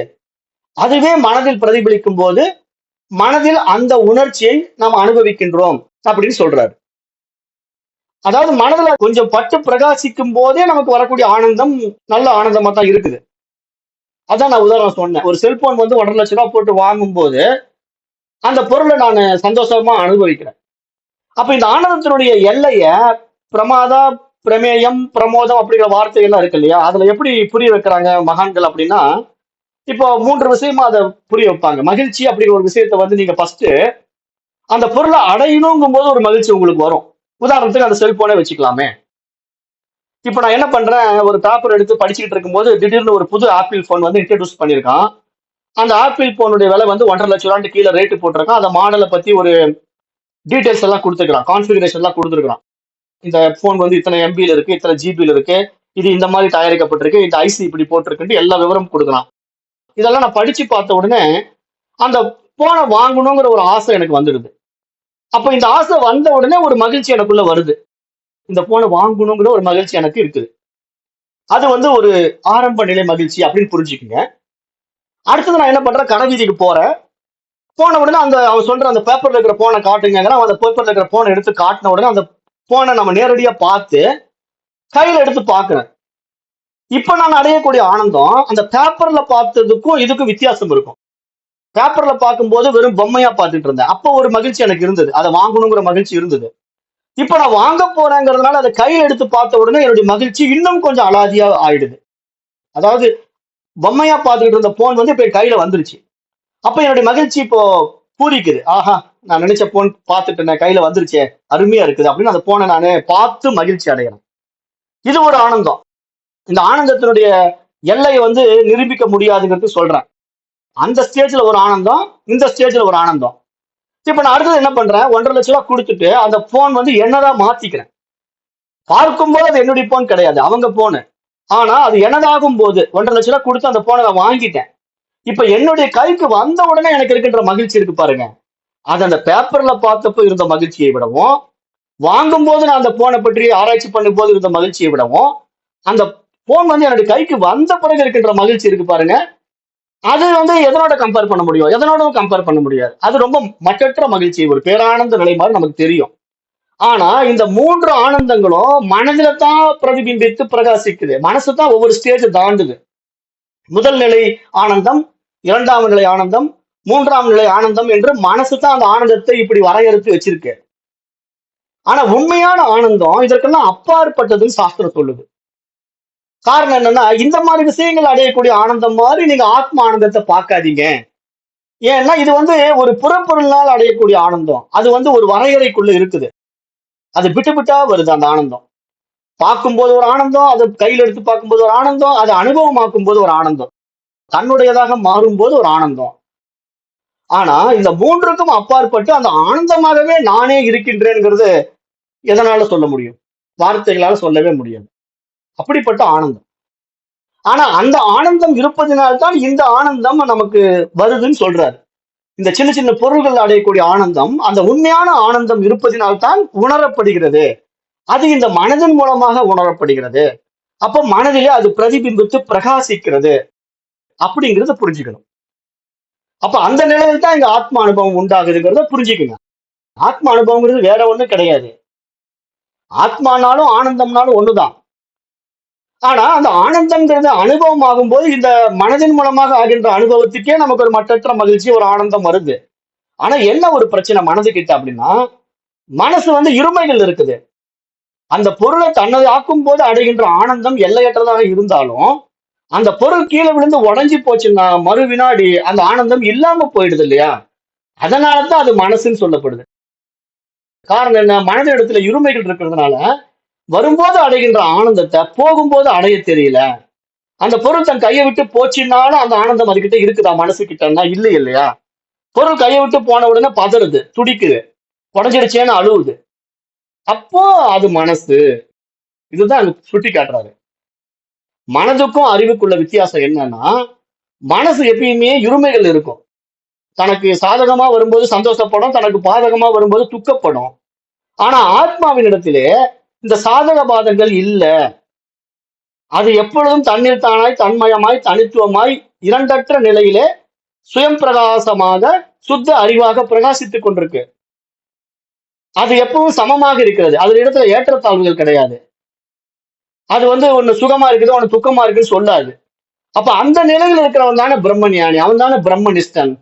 [SPEAKER 1] அதுவே மனதில் பிரதிபலிக்கும் போது மனதில் அந்த உணர்ச்சியை நாம் அனுபவிக்கின்றோம் அப்படின்னு சொல்றாரு. அதாவது மனதுல கொஞ்சம் பட்டு பிரகாசிக்கும் போதே நமக்கு வரக்கூடிய ஆனந்தம் நல்ல ஆனந்தமா தான் இருக்குது. அதான் நான் உதாரணம் சொன்னேன். ஒரு செல்போன் வந்து 1,50,000 போட்டு வாங்கும் போது அந்த பொருளை நான் சந்தோஷமா அனுபவிக்கிறேன். அப்ப இந்த ஆனந்தத்தினுடைய எல்லைய பிரமாதா, பிரமேயம், பிரமோதம் அப்படிங்கிற வார்த்தைகள்லாம் இருக்கு இல்லையா, அதுல எப்படி புரிய வைக்கிறாங்க மகான்கள் அப்படின்னா, இப்போ 3 விஷயமா அதை புரிய வைப்பாங்க. மகிழ்ச்சி அப்படிங்கிற ஒரு விஷயத்த வந்து நீங்க ஃபர்ஸ்ட் அந்த பொருளை அடையணுங்கும் போது ஒரு மகிழ்ச்சி உங்களுக்கு வரும். உதாரணத்துக்கு அந்த செல்போனே வச்சுக்கலாமே. இப்ப நான் என்ன பண்றேன், ஒரு பேப்பர் எடுத்து படிச்சுக்கிட்டு இருக்கும்போது திடீர்னு ஒரு புது ஆப்பிள் போன் வந்து இன்ட்ரடியூஸ் பண்ணியிருக்கான். அந்த ஆப்பிள் போனுடைய விலை வந்து 1,50,000 கீழே ரேட்டு போட்டிருக்கான். அந்த மாடலை பத்தி ஒரு டீடைல்ஸ் எல்லாம் கொடுத்துருக்கான், கான்ஃபிகரேஷன் எல்லாம் கொடுத்துருக்கான். இந்த போன் வந்து இத்தனை எம்பியில் இருக்கு, இத்தனை ஜிபியில் இருக்கு, இது இந்த மாதிரி தயாரிக்கப்பட்டிருக்கு, இந்த ஐசி இப்படி போட்டிருக்கு, எல்லா விவரம் கொடுக்கலாம். இதெல்லாம் நான் படிச்சு பார்த்த உடனே அந்த போனை வாங்கணுங்கிற ஒரு ஆசை எனக்கு வந்துடுது. அப்ப இந்த ஆசை வந்த உடனே ஒரு மகிழ்ச்சி எனக்குள்ள வருது. இந்த போனை வாங்கணுங்கிற ஒரு மகிழ்ச்சி எனக்கு இருக்குது. அது வந்து ஒரு ஆரம்ப நிலை மகிழ்ச்சி அப்படின்னு புரிஞ்சுக்குங்க. அடுத்தது நான் என்ன பண்றேன், கடை வீதிக்கு போறேன். போன உடனே அந்த அவன் சொல்ற அந்த பேப்பர்ல இருக்கிற போனை காட்டுங்க, அந்த பேப்பர்ல இருக்கிற போனை எடுத்து காட்டின உடனே அந்த போனை நம்ம நேரடியா பார்த்து கையில எடுத்து பாக்குறேன். இப்ப நான் அடையக்கூடிய ஆனந்தம் அந்த பேப்பர்ல பார்த்ததுக்கும் இதுக்கும் வித்தியாசம் இருக்கும். பேப்பர்ல பார்க்கும்போது வெறும் பொம்மையா பார்த்துட்டு இருந்தேன். அப்ப ஒரு மகிழ்ச்சி எனக்கு இருந்தது, அதை வாங்கணுங்கிற மகிழ்ச்சி இருந்தது. இப்ப நான் வாங்க போறேங்கிறதுனால அதை கையில எடுத்து பார்த்த உடனே என்னுடைய மகிழ்ச்சி இன்னும் கொஞ்சம் அலாதியா ஆயிடுது. அதாவது பொம்மையா பார்த்துக்கிட்டு இருந்த போன் வந்து இப்ப கையில வந்துருச்சு. அப்ப என்னுடைய மகிழ்ச்சி இப்போ பூரிக்குது. ஆஹா, நான் நினைச்ச போன் பார்த்துட்டு கையில வந்துருச்சே, அருமையா இருக்குது அப்படின்னு அந்த போனை நானு பார்த்து மகிழ்ச்சி அடைகிறேன். இது ஒரு ஆனந்தம். இந்த ஆனந்தத்தினுடைய எல்லையை வந்து நிரூபிக்க முடியாதுங்கிறது சொல்றேன். அந்த ஸ்டேஜ்ல ஒரு ஆனந்தம், இந்த ஸ்டேஜ்ல ஒரு ஆனந்தம். இப்ப நான் அடுத்தது என்ன பண்றேன், 1,50,000 கொடுத்துட்டு அந்த போன் வந்து என்னதான் மாத்திக்கிறேன். பார்க்கும்போது அது என்னுடைய போன் கிடையாது, அவங்க போனு. ஆனா அது என்னதாகும் போது 1,50,000 கொடுத்து அந்த போனை நான் வாங்கிட்டேன். இப்ப என்னுடைய கைக்கு வந்த உடனே எனக்கு இருக்கின்ற மகிழ்ச்சி இருக்கு பாருங்க, அது அந்த பேப்பர்ல பார்த்தப்போ இருந்த மகிழ்ச்சியை விடவும், வாங்கும் போது நான் அந்த போனை பற்றி ஆராய்ச்சி பண்ணும் போது இருந்த மகிழ்ச்சியை விடவும், அந்த போன் வந்து என்னுடைய கைக்கு வந்த பிறகு இருக்கின்ற மகிழ்ச்சி இருக்கு பாருங்க, அது வந்து எதனோட கம்பேர் பண்ண முடியும், எதனோட கம்பேர் பண்ண முடியாது. அது ரொம்ப மற்றற்ற மகிழ்ச்சி, ஒரு பேரானந்த நிலை மாதிரி நமக்கு தெரியும். ஆனா இந்த 3 ஆனந்தங்களும் மனதில தான் பிரதிபிம்பித்து பிரகாசிக்குது. மனசு தான் ஒவ்வொரு ஸ்டேஜ் தாண்டுது. முதல் நிலை ஆனந்தம், 2ஆம் நிலை ஆனந்தம், 3ஆம் நிலை ஆனந்தம் என்று மனசு தான் அந்த ஆனந்தத்தை இப்படி வரையறுத்து வச்சிருக்கு. ஆனா உண்மையான ஆனந்தம் இதற்கெல்லாம் அப்பாற்பட்டதுன்னு சாஸ்திரம் சொல்லுது. காரணம் என்னன்னா, இந்த மாதிரி விஷயங்கள் அடையக்கூடிய ஆனந்தம் மாதிரி நீங்க ஆத்ம ஆனந்தத்தை பார்க்காதீங்க. ஏன்னா இது வந்து ஒரு புறப்பொருளால் அடையக்கூடிய ஆனந்தம். அது வந்து ஒரு வரையறைக்குள்ள இருக்குது. அது பிட்டு பிட்டா வருது அந்த ஆனந்தம். பார்க்கும்போது ஒரு ஆனந்தம், அதை கையில எடுத்து பார்க்கும்போது ஒரு ஆனந்தம், அதை அனுபவமாக்கும் போது ஒரு ஆனந்தம். தன்னுடையதாக மாறும்போது ஒரு ஆனந்தம். ஆனா இந்த மூன்றுக்கும் அப்பாற்பட்டு அந்த ஆனந்தமாகவே நானே இருக்கின்றேங்கிறது எதனால சொல்ல முடியும்? வார்த்தைகளால சொல்லவே முடியாது. அப்படிப்பட்ட ஆனந்தம். ஆனா அந்த ஆனந்தம் இருப்பதினால்தான் இந்த ஆனந்தம் நமக்கு வருதுன்னு சொல்றாரு. இந்த சின்ன சின்ன பொருள்கள் அடையக்கூடிய ஆனந்தம், அந்த உண்மையான ஆனந்தம் இருப்பதினால்தான் உணரப்படுகிறது. அது இந்த மனதின் மூலமாக உணரப்படுகிறது. அப்ப மனதிலே அது பிரதிபிம்பித்து பிரகாசிக்கிறது அப்படிங்கிறத புரிஞ்சுக்கணும். அப்ப அந்த நிலையில் தான் இங்க ஆத்ம அனுபவம் உண்டாகுதுங்கிறத புரிஞ்சுக்கங்க. ஆத்ம அனுபவங்கிறது வேற ஒண்ணும் கிடையாது. ஆத்மானாலும் ஆனந்தம்னாலும் ஒண்ணுதான். ஆனா அந்த ஆனந்தம்ங்கிறது அனுபவம் ஆகும்போது இந்த மனதின் மூலமாக ஆகின்ற அனுபவத்துக்கே நமக்கு ஒரு மட்டற்ற மகிழ்ச்சி, ஒரு ஆனந்தம் வருது. ஆனா என்ன ஒரு பிரச்சனை மனதுகிட்ட அப்படின்னா, மனசு வந்து இருமைகள் இருக்குது. அந்த பொருளை தன்னது ஆக்கும் போது அடைகின்ற ஆனந்தம் எல்லையற்றதாக இருந்தாலும், அந்த பொருள் கீழே விழுந்து உடைஞ்சு போச்சுன்னா மறு வினாடி அந்த ஆனந்தம் இல்லாம போயிடுது இல்லையா? அதனாலதான் அது மனசுன்னு சொல்லப்படுது. காரணம் என்ன? மனது இடத்துல இருமைகள் இருக்கிறதுனால வரும்போது அடைகின்ற ஆனந்தத்தை போகும்போது அடைய தெரியல. அந்த பொருள் தன் கையை விட்டு போச்சுன்னாலும் அந்த ஆனந்தம் அதுகிட்ட இருக்குதா மனசு கிட்டன்னா இல்லை இல்லையா? பொருள் கையை விட்டு போன உடனே பதறுது, துடிக்குது, உடஞ்சிடுச்சேன்னு அழுவுது. அப்போ அது மனசு. இதுதான் அங்க சுட்டி காட்டுறாரு. மனதுக்கும் அறிவுக்குள்ள வித்தியாசம் என்னன்னா, மனசு எப்பயுமே இருமைகள் இருக்கும். தனக்கு சாதகமா வரும்போது சந்தோஷப்படும், தனக்கு பாதகமா வரும்போது துக்கப்படும். ஆனா ஆத்மாவின் இடத்திலே இந்த சாதக பாதங்கள் இல்ல. அது எப்பொழுதும் தண்ணீர் தானாய், தன்மயமாய், தனித்துவமாய், இரண்டற்ற நிலையிலே சுயம் பிரகாசமாக, சுத்த அறிவாக பிரகாசித்துக் கொண்டிருக்கு. அது எப்பவும் சமமாக இருக்கிறது. அது இடத்துல ஏற்றத்தாழ்வுகள் கிடையாது. அது வந்து ஒண்ணு சுகமா இருக்குது, ஒண்ணு துக்கமா இருக்குன்னு சொல்லாது. அப்ப அந்த நிலையில் இருக்கிறவன் தானே பிரம்ம ஞானி, அவன் தானே பிரம்மனிஷ்டன்.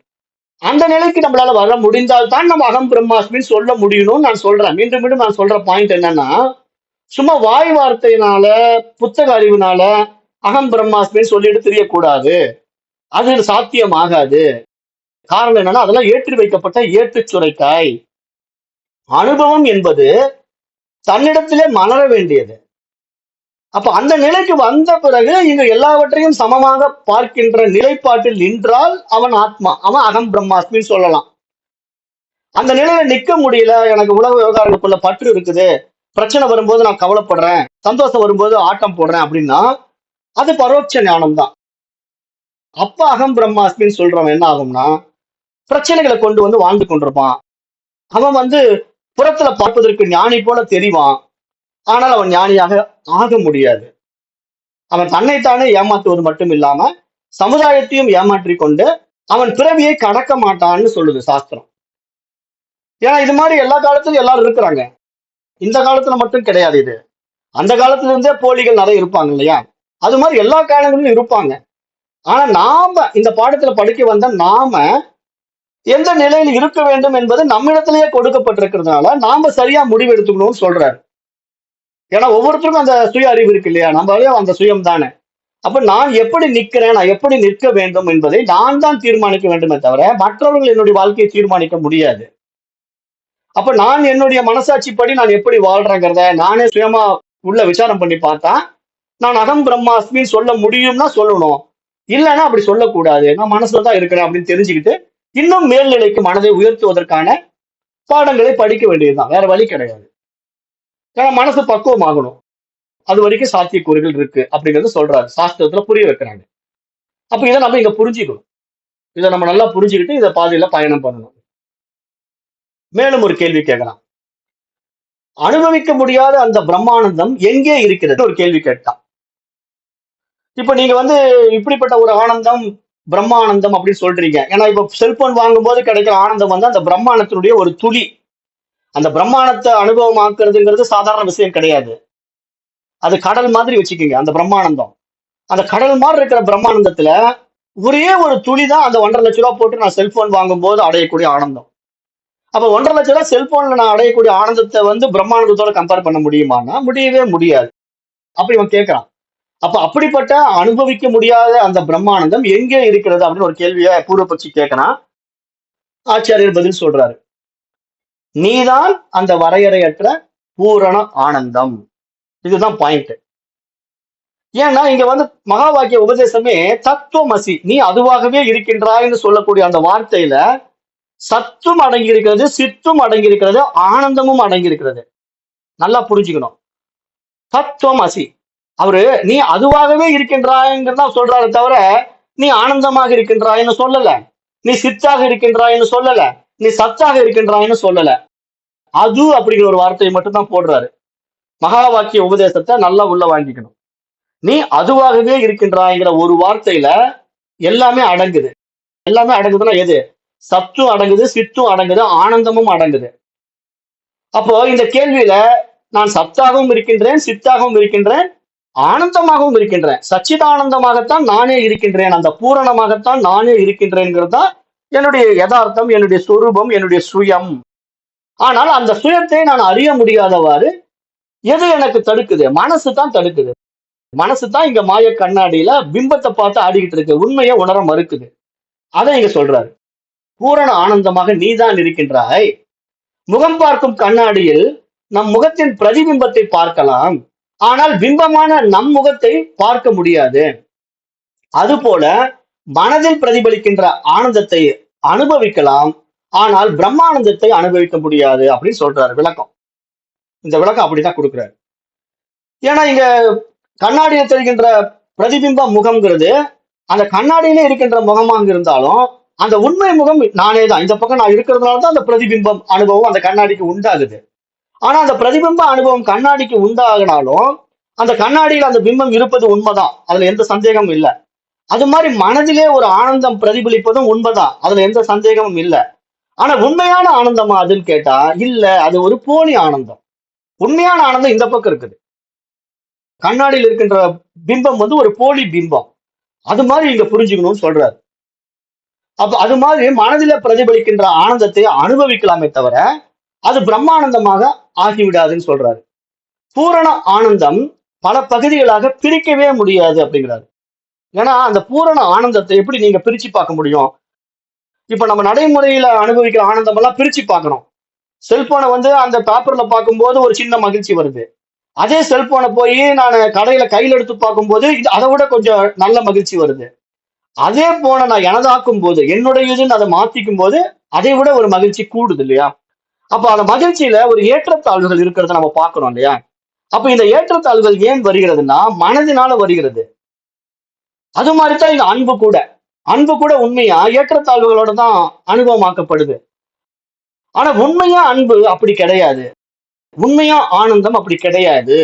[SPEAKER 1] அந்த நிலைக்கு நம்மளால வர முடிந்தால் தான் நம்ம அகம் பிரம்மாஸ்மின்னு சொல்ல முடியணும்னு நான் சொல்றேன். மீண்டும் மீண்டும் நான் சொல்ற பாயிண்ட் என்னன்னா, சும்மா வாய் வார்த்தையினால, புத்தக அறிவுனால அகம் பிரம்மாஸ்மின்னு சொல்லிட்டு தெரியக்கூடாது. அது சாத்தியம் ஆகாது. காரணம் என்னன்னா, அதெல்லாம் ஏற்றி வைக்கப்பட்ட ஏட்டுச் சுரைக்காய். அனுபவம் என்பது தன்னிடத்திலே மலர வேண்டியது. அப்ப அந்த நிலைக்கு வந்த பிறகு இங்கு எல்லாவற்றையும் சமமாக பார்க்கின்ற நிலைப்பாட்டில் நின்றால் அவன் ஆத்மா, அவன் அகம் பிரம்மாஸ்மின்னு சொல்லலாம். அந்த நிலையில நிக்க முடியல, எனக்கு உலக விவகாரங்களுக்குள்ள பற்று இருக்குது, பிரச்சனை வரும்போது நான் கவலைப்படுறேன், சந்தோஷம் வரும்போது ஆட்டம் போடுறேன் அப்படின்னா அது பரோட்ச ஞானம் தான். அப்ப அகம் பிரம்மாஸ்மின்னு சொல்றவன் என்ன ஆகும்னா, பிரச்சனைகளை கொண்டு வந்து வாழ்ந்து கொண்டிருப்பான். அவன் வந்து புறத்துல பார்ப்பதற்கு ஞானி போல தெரிவான். ஆனால் அவன் ஞானியாக ஆக முடியாது. அவன் தன்னைத்தானே ஏமாற்றுவது மட்டும் இல்லாம சமுதாயத்தையும் ஏமாற்றிக் கொண்டு அவன் பிறவியை கடக்க மாட்டான்னு சொல்லுது சாஸ்திரம். ஏன்னா இது மாதிரி எல்லா காலத்திலும் எல்லாரும் இருக்கிறாங்க. இந்த காலத்துல மட்டும் கிடையாது இது. அந்த காலத்துல இருந்தே போலிகள் நிறைய இருப்பாங்க இல்லையா? அது மாதிரி எல்லா காலங்களிலும் இருப்பாங்க. ஆனா நாம இந்த பாடத்துல படிக்க வந்த நாம எந்த நிலையில் இருக்க வேண்டும் என்பது நம்மிடத்திலேயே கொடுக்கப்பட்டிருக்கிறதுனால நாம சரியா முடிவு எடுத்துக்கணும்னு சொல்றாரு. ஏன்னா ஒவ்வொருத்தருக்கும் அந்த சுய அறிவு இருக்கு இல்லையா? நம்மளே அந்த சுயம் தானே. அப்ப நான் எப்படி நிற்கிறேன், நான் எப்படி நிற்க வேண்டும் என்பதை நான் தான் தீர்மானிக்க வேண்டுமே தவிர மற்றவர்கள் என்னுடைய வாழ்க்கையை தீர்மானிக்க முடியாது. அப்ப நான் என்னுடைய மனசாட்சிப்படி நான் எப்படி வாழ்றேங்கிறத நானே சுயமா உள்ள விசாரம் பண்ணி பார்த்தா நான் அகம் பிரம்மாஸ்மின்னு சொல்ல முடியும்னா சொல்லணும். இல்லைன்னா அப்படி சொல்லக்கூடாது. நான் மனசுல தான் இருக்கிறேன் அப்படின்னு தெரிஞ்சுக்கிட்டு இன்னும் மேல்நிலைக்கு மனதை உயர்த்துவதற்கான பாடங்களை படிக்க வேண்டியதுதான். வேற வழி கிடையாது. ஏன்னா மனசு பக்குவம் ஆகணும். அது வரைக்கும் சாத்தியக்கூறுகள் இருக்கு அப்படிங்கறது சொல்றாரு. சாஸ்திரத்துல புரிய வைக்கிறாங்க. அப்ப இதை நம்ம இங்க புரிஞ்சுக்கணும். இதை நம்ம நல்லா புரிஞ்சுக்கிட்டு இதை பாதையில பயணம் பண்ணணும். மேலும் ஒரு கேள்வி கேட்கலாம். அனுபவிக்க முடியாத அந்த பிரம்மானந்தம் எங்கே இருக்கிறது ஒரு கேள்வி கேட்டான். இப்ப நீங்க வந்து இப்படிப்பட்ட ஒரு ஆனந்தம் பிரம்மானந்தம் அப்படின்னு சொல்றீங்க. ஏன்னா இப்ப செல்போன் வாங்கும்போது கிடைக்கிற ஆனந்தம் வந்து அந்த பிரம்மாண்டத்தினுடைய ஒரு துளி. அந்த பிரம்மாண்டத்தை அனுபவமாக்குறதுங்கிறது சாதாரண விஷயம் கிடையாது. அது கடல் மாதிரி வச்சுக்கோங்க அந்த பிரம்மானந்தம். அந்த கடல் மாதிரி இருக்கிற பிரம்மானந்தத்துல ஒரே ஒரு துளி தான் அந்த 1,50,000 போட்டு நான் செல்போன் வாங்கும்போது அடையக்கூடிய ஆனந்தம். அப்ப 1,50,000 செல்போன்ல நான் அடையக்கூடிய ஆனந்தத்தை வந்து பிரம்மானந்தத்தோட கம்பேர் பண்ண முடியுமான்னா முடியவே முடியாது. அப்ப இவன் கேட்கறான், அப்ப அப்படிப்பட்ட அனுபவிக்க முடியாத அந்த பிரம்மானந்தம் எங்கே இருக்கிறது அப்படின்னு ஒரு கேள்வியை பூர்வபட்சி கேட்கறான். ஆச்சாரியர் பதில் சொல்றாரு. நீதான் அந்த வரையறையற்ற பூரண ஆனந்தம். இதுதான் பாயிண்ட். ஏன்னா இங்க வந்து மகா வாக்கிய உபதேசமே தத்துவமசி, நீ அதுவாகவே இருக்கின்றாய்ன்னு சொல்லக்கூடிய அந்த வார்த்தையில சத்தும் அடங்கி இருக்கிறது, சித்தும் அடங்கி இருக்கிறது, ஆனந்தமும் அடங்கி இருக்கிறது. நல்லா புரிஞ்சுக்கணும். தத்துவமசி, அவரு நீ அதுவாகவே இருக்கின்றாய்ங்கிறதா சொல்றாரு தவிர நீ ஆனந்தமாக இருக்கின்றாய்ன்னு சொல்லல, நீ சித்தாக இருக்கின்றாய்ன்னு சொல்லல, நீ சத்தாக இருக்கின்றாய்ன்னு சொல்லல. அது அப்படிங்கிற ஒரு வார்த்தையை மட்டும் தான் போடுறாரு. மகா வாக்கிய உபதேசத்தை நல்லா உள்ள வாங்கிக்கணும். நீ அதுவாகவே இருக்கின்றாய்ங்கிற ஒரு வார்த்தையில எல்லாமே அடங்குது. எல்லாமே அடங்குதுன்னா எது? சத்தும் அடங்குது, சித்தும் அடங்குது, ஆனந்தமும் அடங்குது. அப்போ இந்த கேள்வியில நான் சத்தாகவும் இருக்கின்றேன், சித்தாகவும் இருக்கின்றேன், ஆனந்தமாகவும் இருக்கின்றேன், சச்சிதானந்தமாகத்தான் நானே இருக்கின்றேன், அந்த பூரணமாகத்தான் நானே இருக்கின்றேங்கிறது தான் என்னுடைய யதார்த்தம், என்னுடைய சொரூபம், என்னுடைய சுயம். ஆனால் அந்த சுயத்தை நான் அறிய முடியாதவாறு எது எனக்கு தடுக்குது? மனசு தான் தடுக்குது. மனசு தான் இங்க மாய கண்ணாடியில பிம்பத்தை பார்த்து ஆடிக்கிட்டு இருக்கு, உண்மையை உணர மறுக்குது. அதை இங்க சொல்றாரு. பூரண ஆனந்தமாக நீதான் இருக்கின்றாய். முகம் பார்க்கும் கண்ணாடியில் நம் முகத்தின் பிரதிபிம்பத்தை பார்க்கலாம், ஆனால் பிம்பமான நம் முகத்தை பார்க்க முடியாது. அதுபோல மனதில் பிரதிபலிக்கின்ற ஆனந்தத்தை அனுபவிக்கலாம், ஆனால் பிரம்மானந்தத்தை அனுபவிக்க முடியாது அப்படின்னு சொல்றாரு. விளக்கம், இந்த விளக்கம் அப்படிதான் கொடுக்குறாரு. ஏன்னா இங்க கண்ணாடியில் தெரிகின்ற பிரதிபிம்ப முகம்ங்கிறது அந்த கண்ணாடியிலே இருக்கின்ற முகமாக இருந்தாலும் அந்த உண்மை முகம் நானே தான். இந்த பக்கம் நான் இருக்கிறதுனால தான் அந்த பிரதிபிம்பம் அனுபவம் அந்த கண்ணாடிக்கு உண்டாகுது. ஆனா அந்த பிரதிபிம்ப அனுபவம் கண்ணாடிக்கு உண்டாகினாலும் அந்த கண்ணாடியில் அந்த பிம்பம் இருப்பது உண்மைதான், அதுல எந்த சந்தேகமும் இல்லை. அது மாதிரி மனதிலே ஒரு ஆனந்தம் பிரதிபலிப்பதும் உண்மைதான், அதுல எந்த சந்தேகமும் இல்லை. ஆனா உண்மையான ஆனந்தமா அதுன்னு கேட்டா இல்ல, அது ஒரு போலி ஆனந்தம். உண்மையான ஆனந்தம் இந்த பக்கம் இருக்குது. கண்ணாடியில் இருக்கின்ற பிம்பம் வந்து ஒரு போலி பிம்பம். அது மாதிரி இங்க புரிஞ்சுக்கணும்னு சொல்றாரு. அப்ப அது மாதிரி மனதில பிரதிபலிக்கின்ற ஆனந்தத்தை அனுபவிக்கலாமே தவிர அது பிரம்மானந்தமாக ஆகிவிடாதுன்னு சொல்றாரு. பூரண ஆனந்தம் பல பகுதிகளாக பிரிக்கவே முடியாது அப்படிங்கிறாரு. ஏன்னா அந்த பூரண ஆனந்தத்தை எப்படி நீங்க பிரிச்சு பார்க்க முடியும்? இப்ப நம்ம நடைமுறையில அனுபவிக்கிற ஆனந்தம் எல்லாம் பிரிச்சு பார்க்கணும். செல்போனை வந்து அந்த பேப்பர்ல பார்க்கும்போது ஒரு சின்ன மகிழ்ச்சி வருது. அதே செல்போனை போய் நான் கடையில கையில் எடுத்து பார்க்கும்போது அதை விட கொஞ்சம் நல்ல மகிழ்ச்சி வருது. அதே போன நான் எனதாக்கும் போது, என்னுடையதுன்னு அதை மாத்திக்கும் போது அதை விட ஒரு மகிழ்ச்சி கூடுது இல்லையா? அப்ப அந்த மகிழ்ச்சியில ஒரு ஏற்றத்தாழ்வுகள் இருக்கிறத நம்ம பார்க்கணும் இல்லையா? அப்ப இந்த ஏற்றத்தாழ்வுகள் ஏன் வருகிறதுனா மனதினால வருகிறது. அது மாதிரிதான் இந்த அன்பு கூட. அன்பு கூட உண்மையா ஏற்றத்தாழ்வுகளோட தான் அனுபவமாக்கப்படுது. ஆனா உண்மையா அன்பு அப்படி கிடையாது. உண்மையா ஆனந்தம் அப்படி கிடையாது.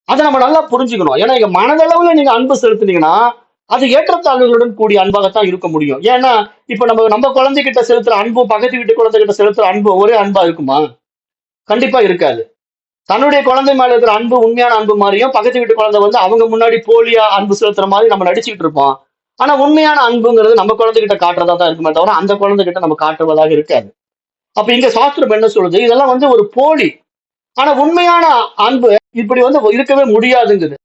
[SPEAKER 1] அதை நம்ம நல்லா புரிஞ்சுக்கணும். ஏன்னா இங்க மனதளவுல நீங்க அன்பு செலுத்துனீங்கன்னா அது ஏற்றத்தாழ்வுகளுடன் கூடிய அன்பாகத்தான் இருக்க முடியும். ஏன்னா இப்ப நம்ம குழந்தைகிட்ட செலுத்துற அன்பு பக்கத்து வீட்டு குழந்தைகிட்ட செலுத்துற அன்பு ஒரே அன்பா இருக்குமா? கண்டிப்பா இருக்காது. தன்னுடைய குழந்தை மேல இருக்கிற அன்பு உண்மையான அன்பு மாதிரியும் பக்கத்து வீட்டு குழந்தை வந்து அவங்க முன்னாடி போலியா அன்பு செலுத்துற மாதிரி நம்ம நடிச்சுக்கிட்டு இருப்போம். ஆனா உண்மையான அன்புங்கிறது நம்ம குழந்தைகிட்ட காட்டுறதா தான் இருக்குமே தவிர அந்த குழந்தைகிட்ட நம்ம காட்டுவதாக இருக்காது. அப்ப இங்க சாஸ்திரம் என்ன சொல்லுது? இதெல்லாம் வந்து ஒரு போலி. ஆனா உண்மையான அன்பு இப்படி வந்து இருக்கவே முடியாதுங்குது.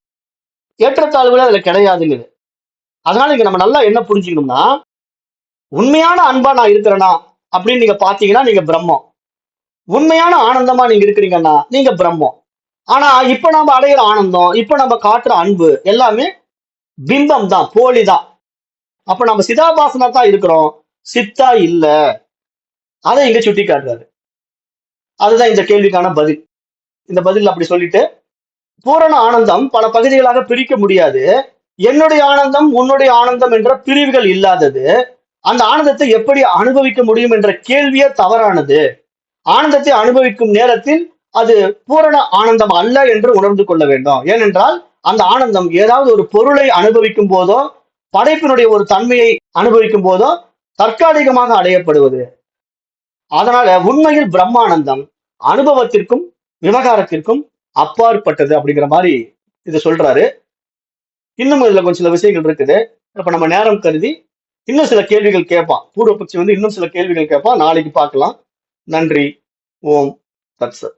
[SPEAKER 1] ஏற்றத்தாழ்வுகள் அதுல கிடையாதுங்குது. அதனால இங்க நம்ம நல்லா என்ன புரிஞ்சுக்கணும்னா, உண்மையான அன்பா நான் இருக்கிறேனா அப்படின்னு நீங்க பாத்தீங்கன்னா நீங்க பிரம்மம். உண்மையான ஆனந்தமா நீங்க இருக்கிறீங்கன்னா நீங்க பிரம்மம். ஆனா இப்ப நம்ம அடையிற ஆனந்தம், இப்ப நம்ம காட்டுற அன்பு எல்லாமே பிம்பம் தான், போலி தான். அப்ப நம்ம சிதாபாசனா தான் இருக்கிறோம், சித்தா இல்ல. அதை இங்க சுட்டி காட்டுறாரு. அதுதான் இந்த கேள்விக்கான பதில். இந்த பதில் அப்படி சொல்லிட்டு, பூரண ஆனந்தம் பல பகுதிகளாக பிரிக்க முடியாது. என்னுடைய ஆனந்தம் உன்னுடைய ஆனந்தம் என்ற பிரிவுகள் இல்லாதது. அந்த ஆனந்தத்தை எப்படி அனுபவிக்க முடியும் என்ற கேள்வியே தவறானது. ஆனந்தத்தை அனுபவிக்கும் நேரத்தில் அது பூரண ஆனந்தம் அல்ல என்று உணர்ந்து கொள்ள வேண்டும். ஏனென்றால் அந்த ஆனந்தம் ஏதாவது ஒரு பொருளை அனுபவிக்கும் போதோ படைப்பினுடைய ஒரு தன்மையை அனுபவிக்கும் போதோ தற்காலிகமாக அடையப்படுவது. அதனால உண்மையில் பிரம்மானந்தம் அனுபவத்திற்கும் விவகாரத்திற்கும் அப்பாற்பட்டது அப்படிங்கிற மாதிரி இதை சொல்றாரு. இன்னும் இதுல கொஞ்சம் சில விஷயங்கள் இருக்குது. அப்ப நம்ம நேரம் கருதி இன்னும் சில கேள்விகள் கேட்பான். பூர்வபக்ஷி வந்து இன்னும் சில கேள்விகள் கேட்பான். நாளைக்கு பார்க்கலாம். நன்றி. ஓம் தத்சத்.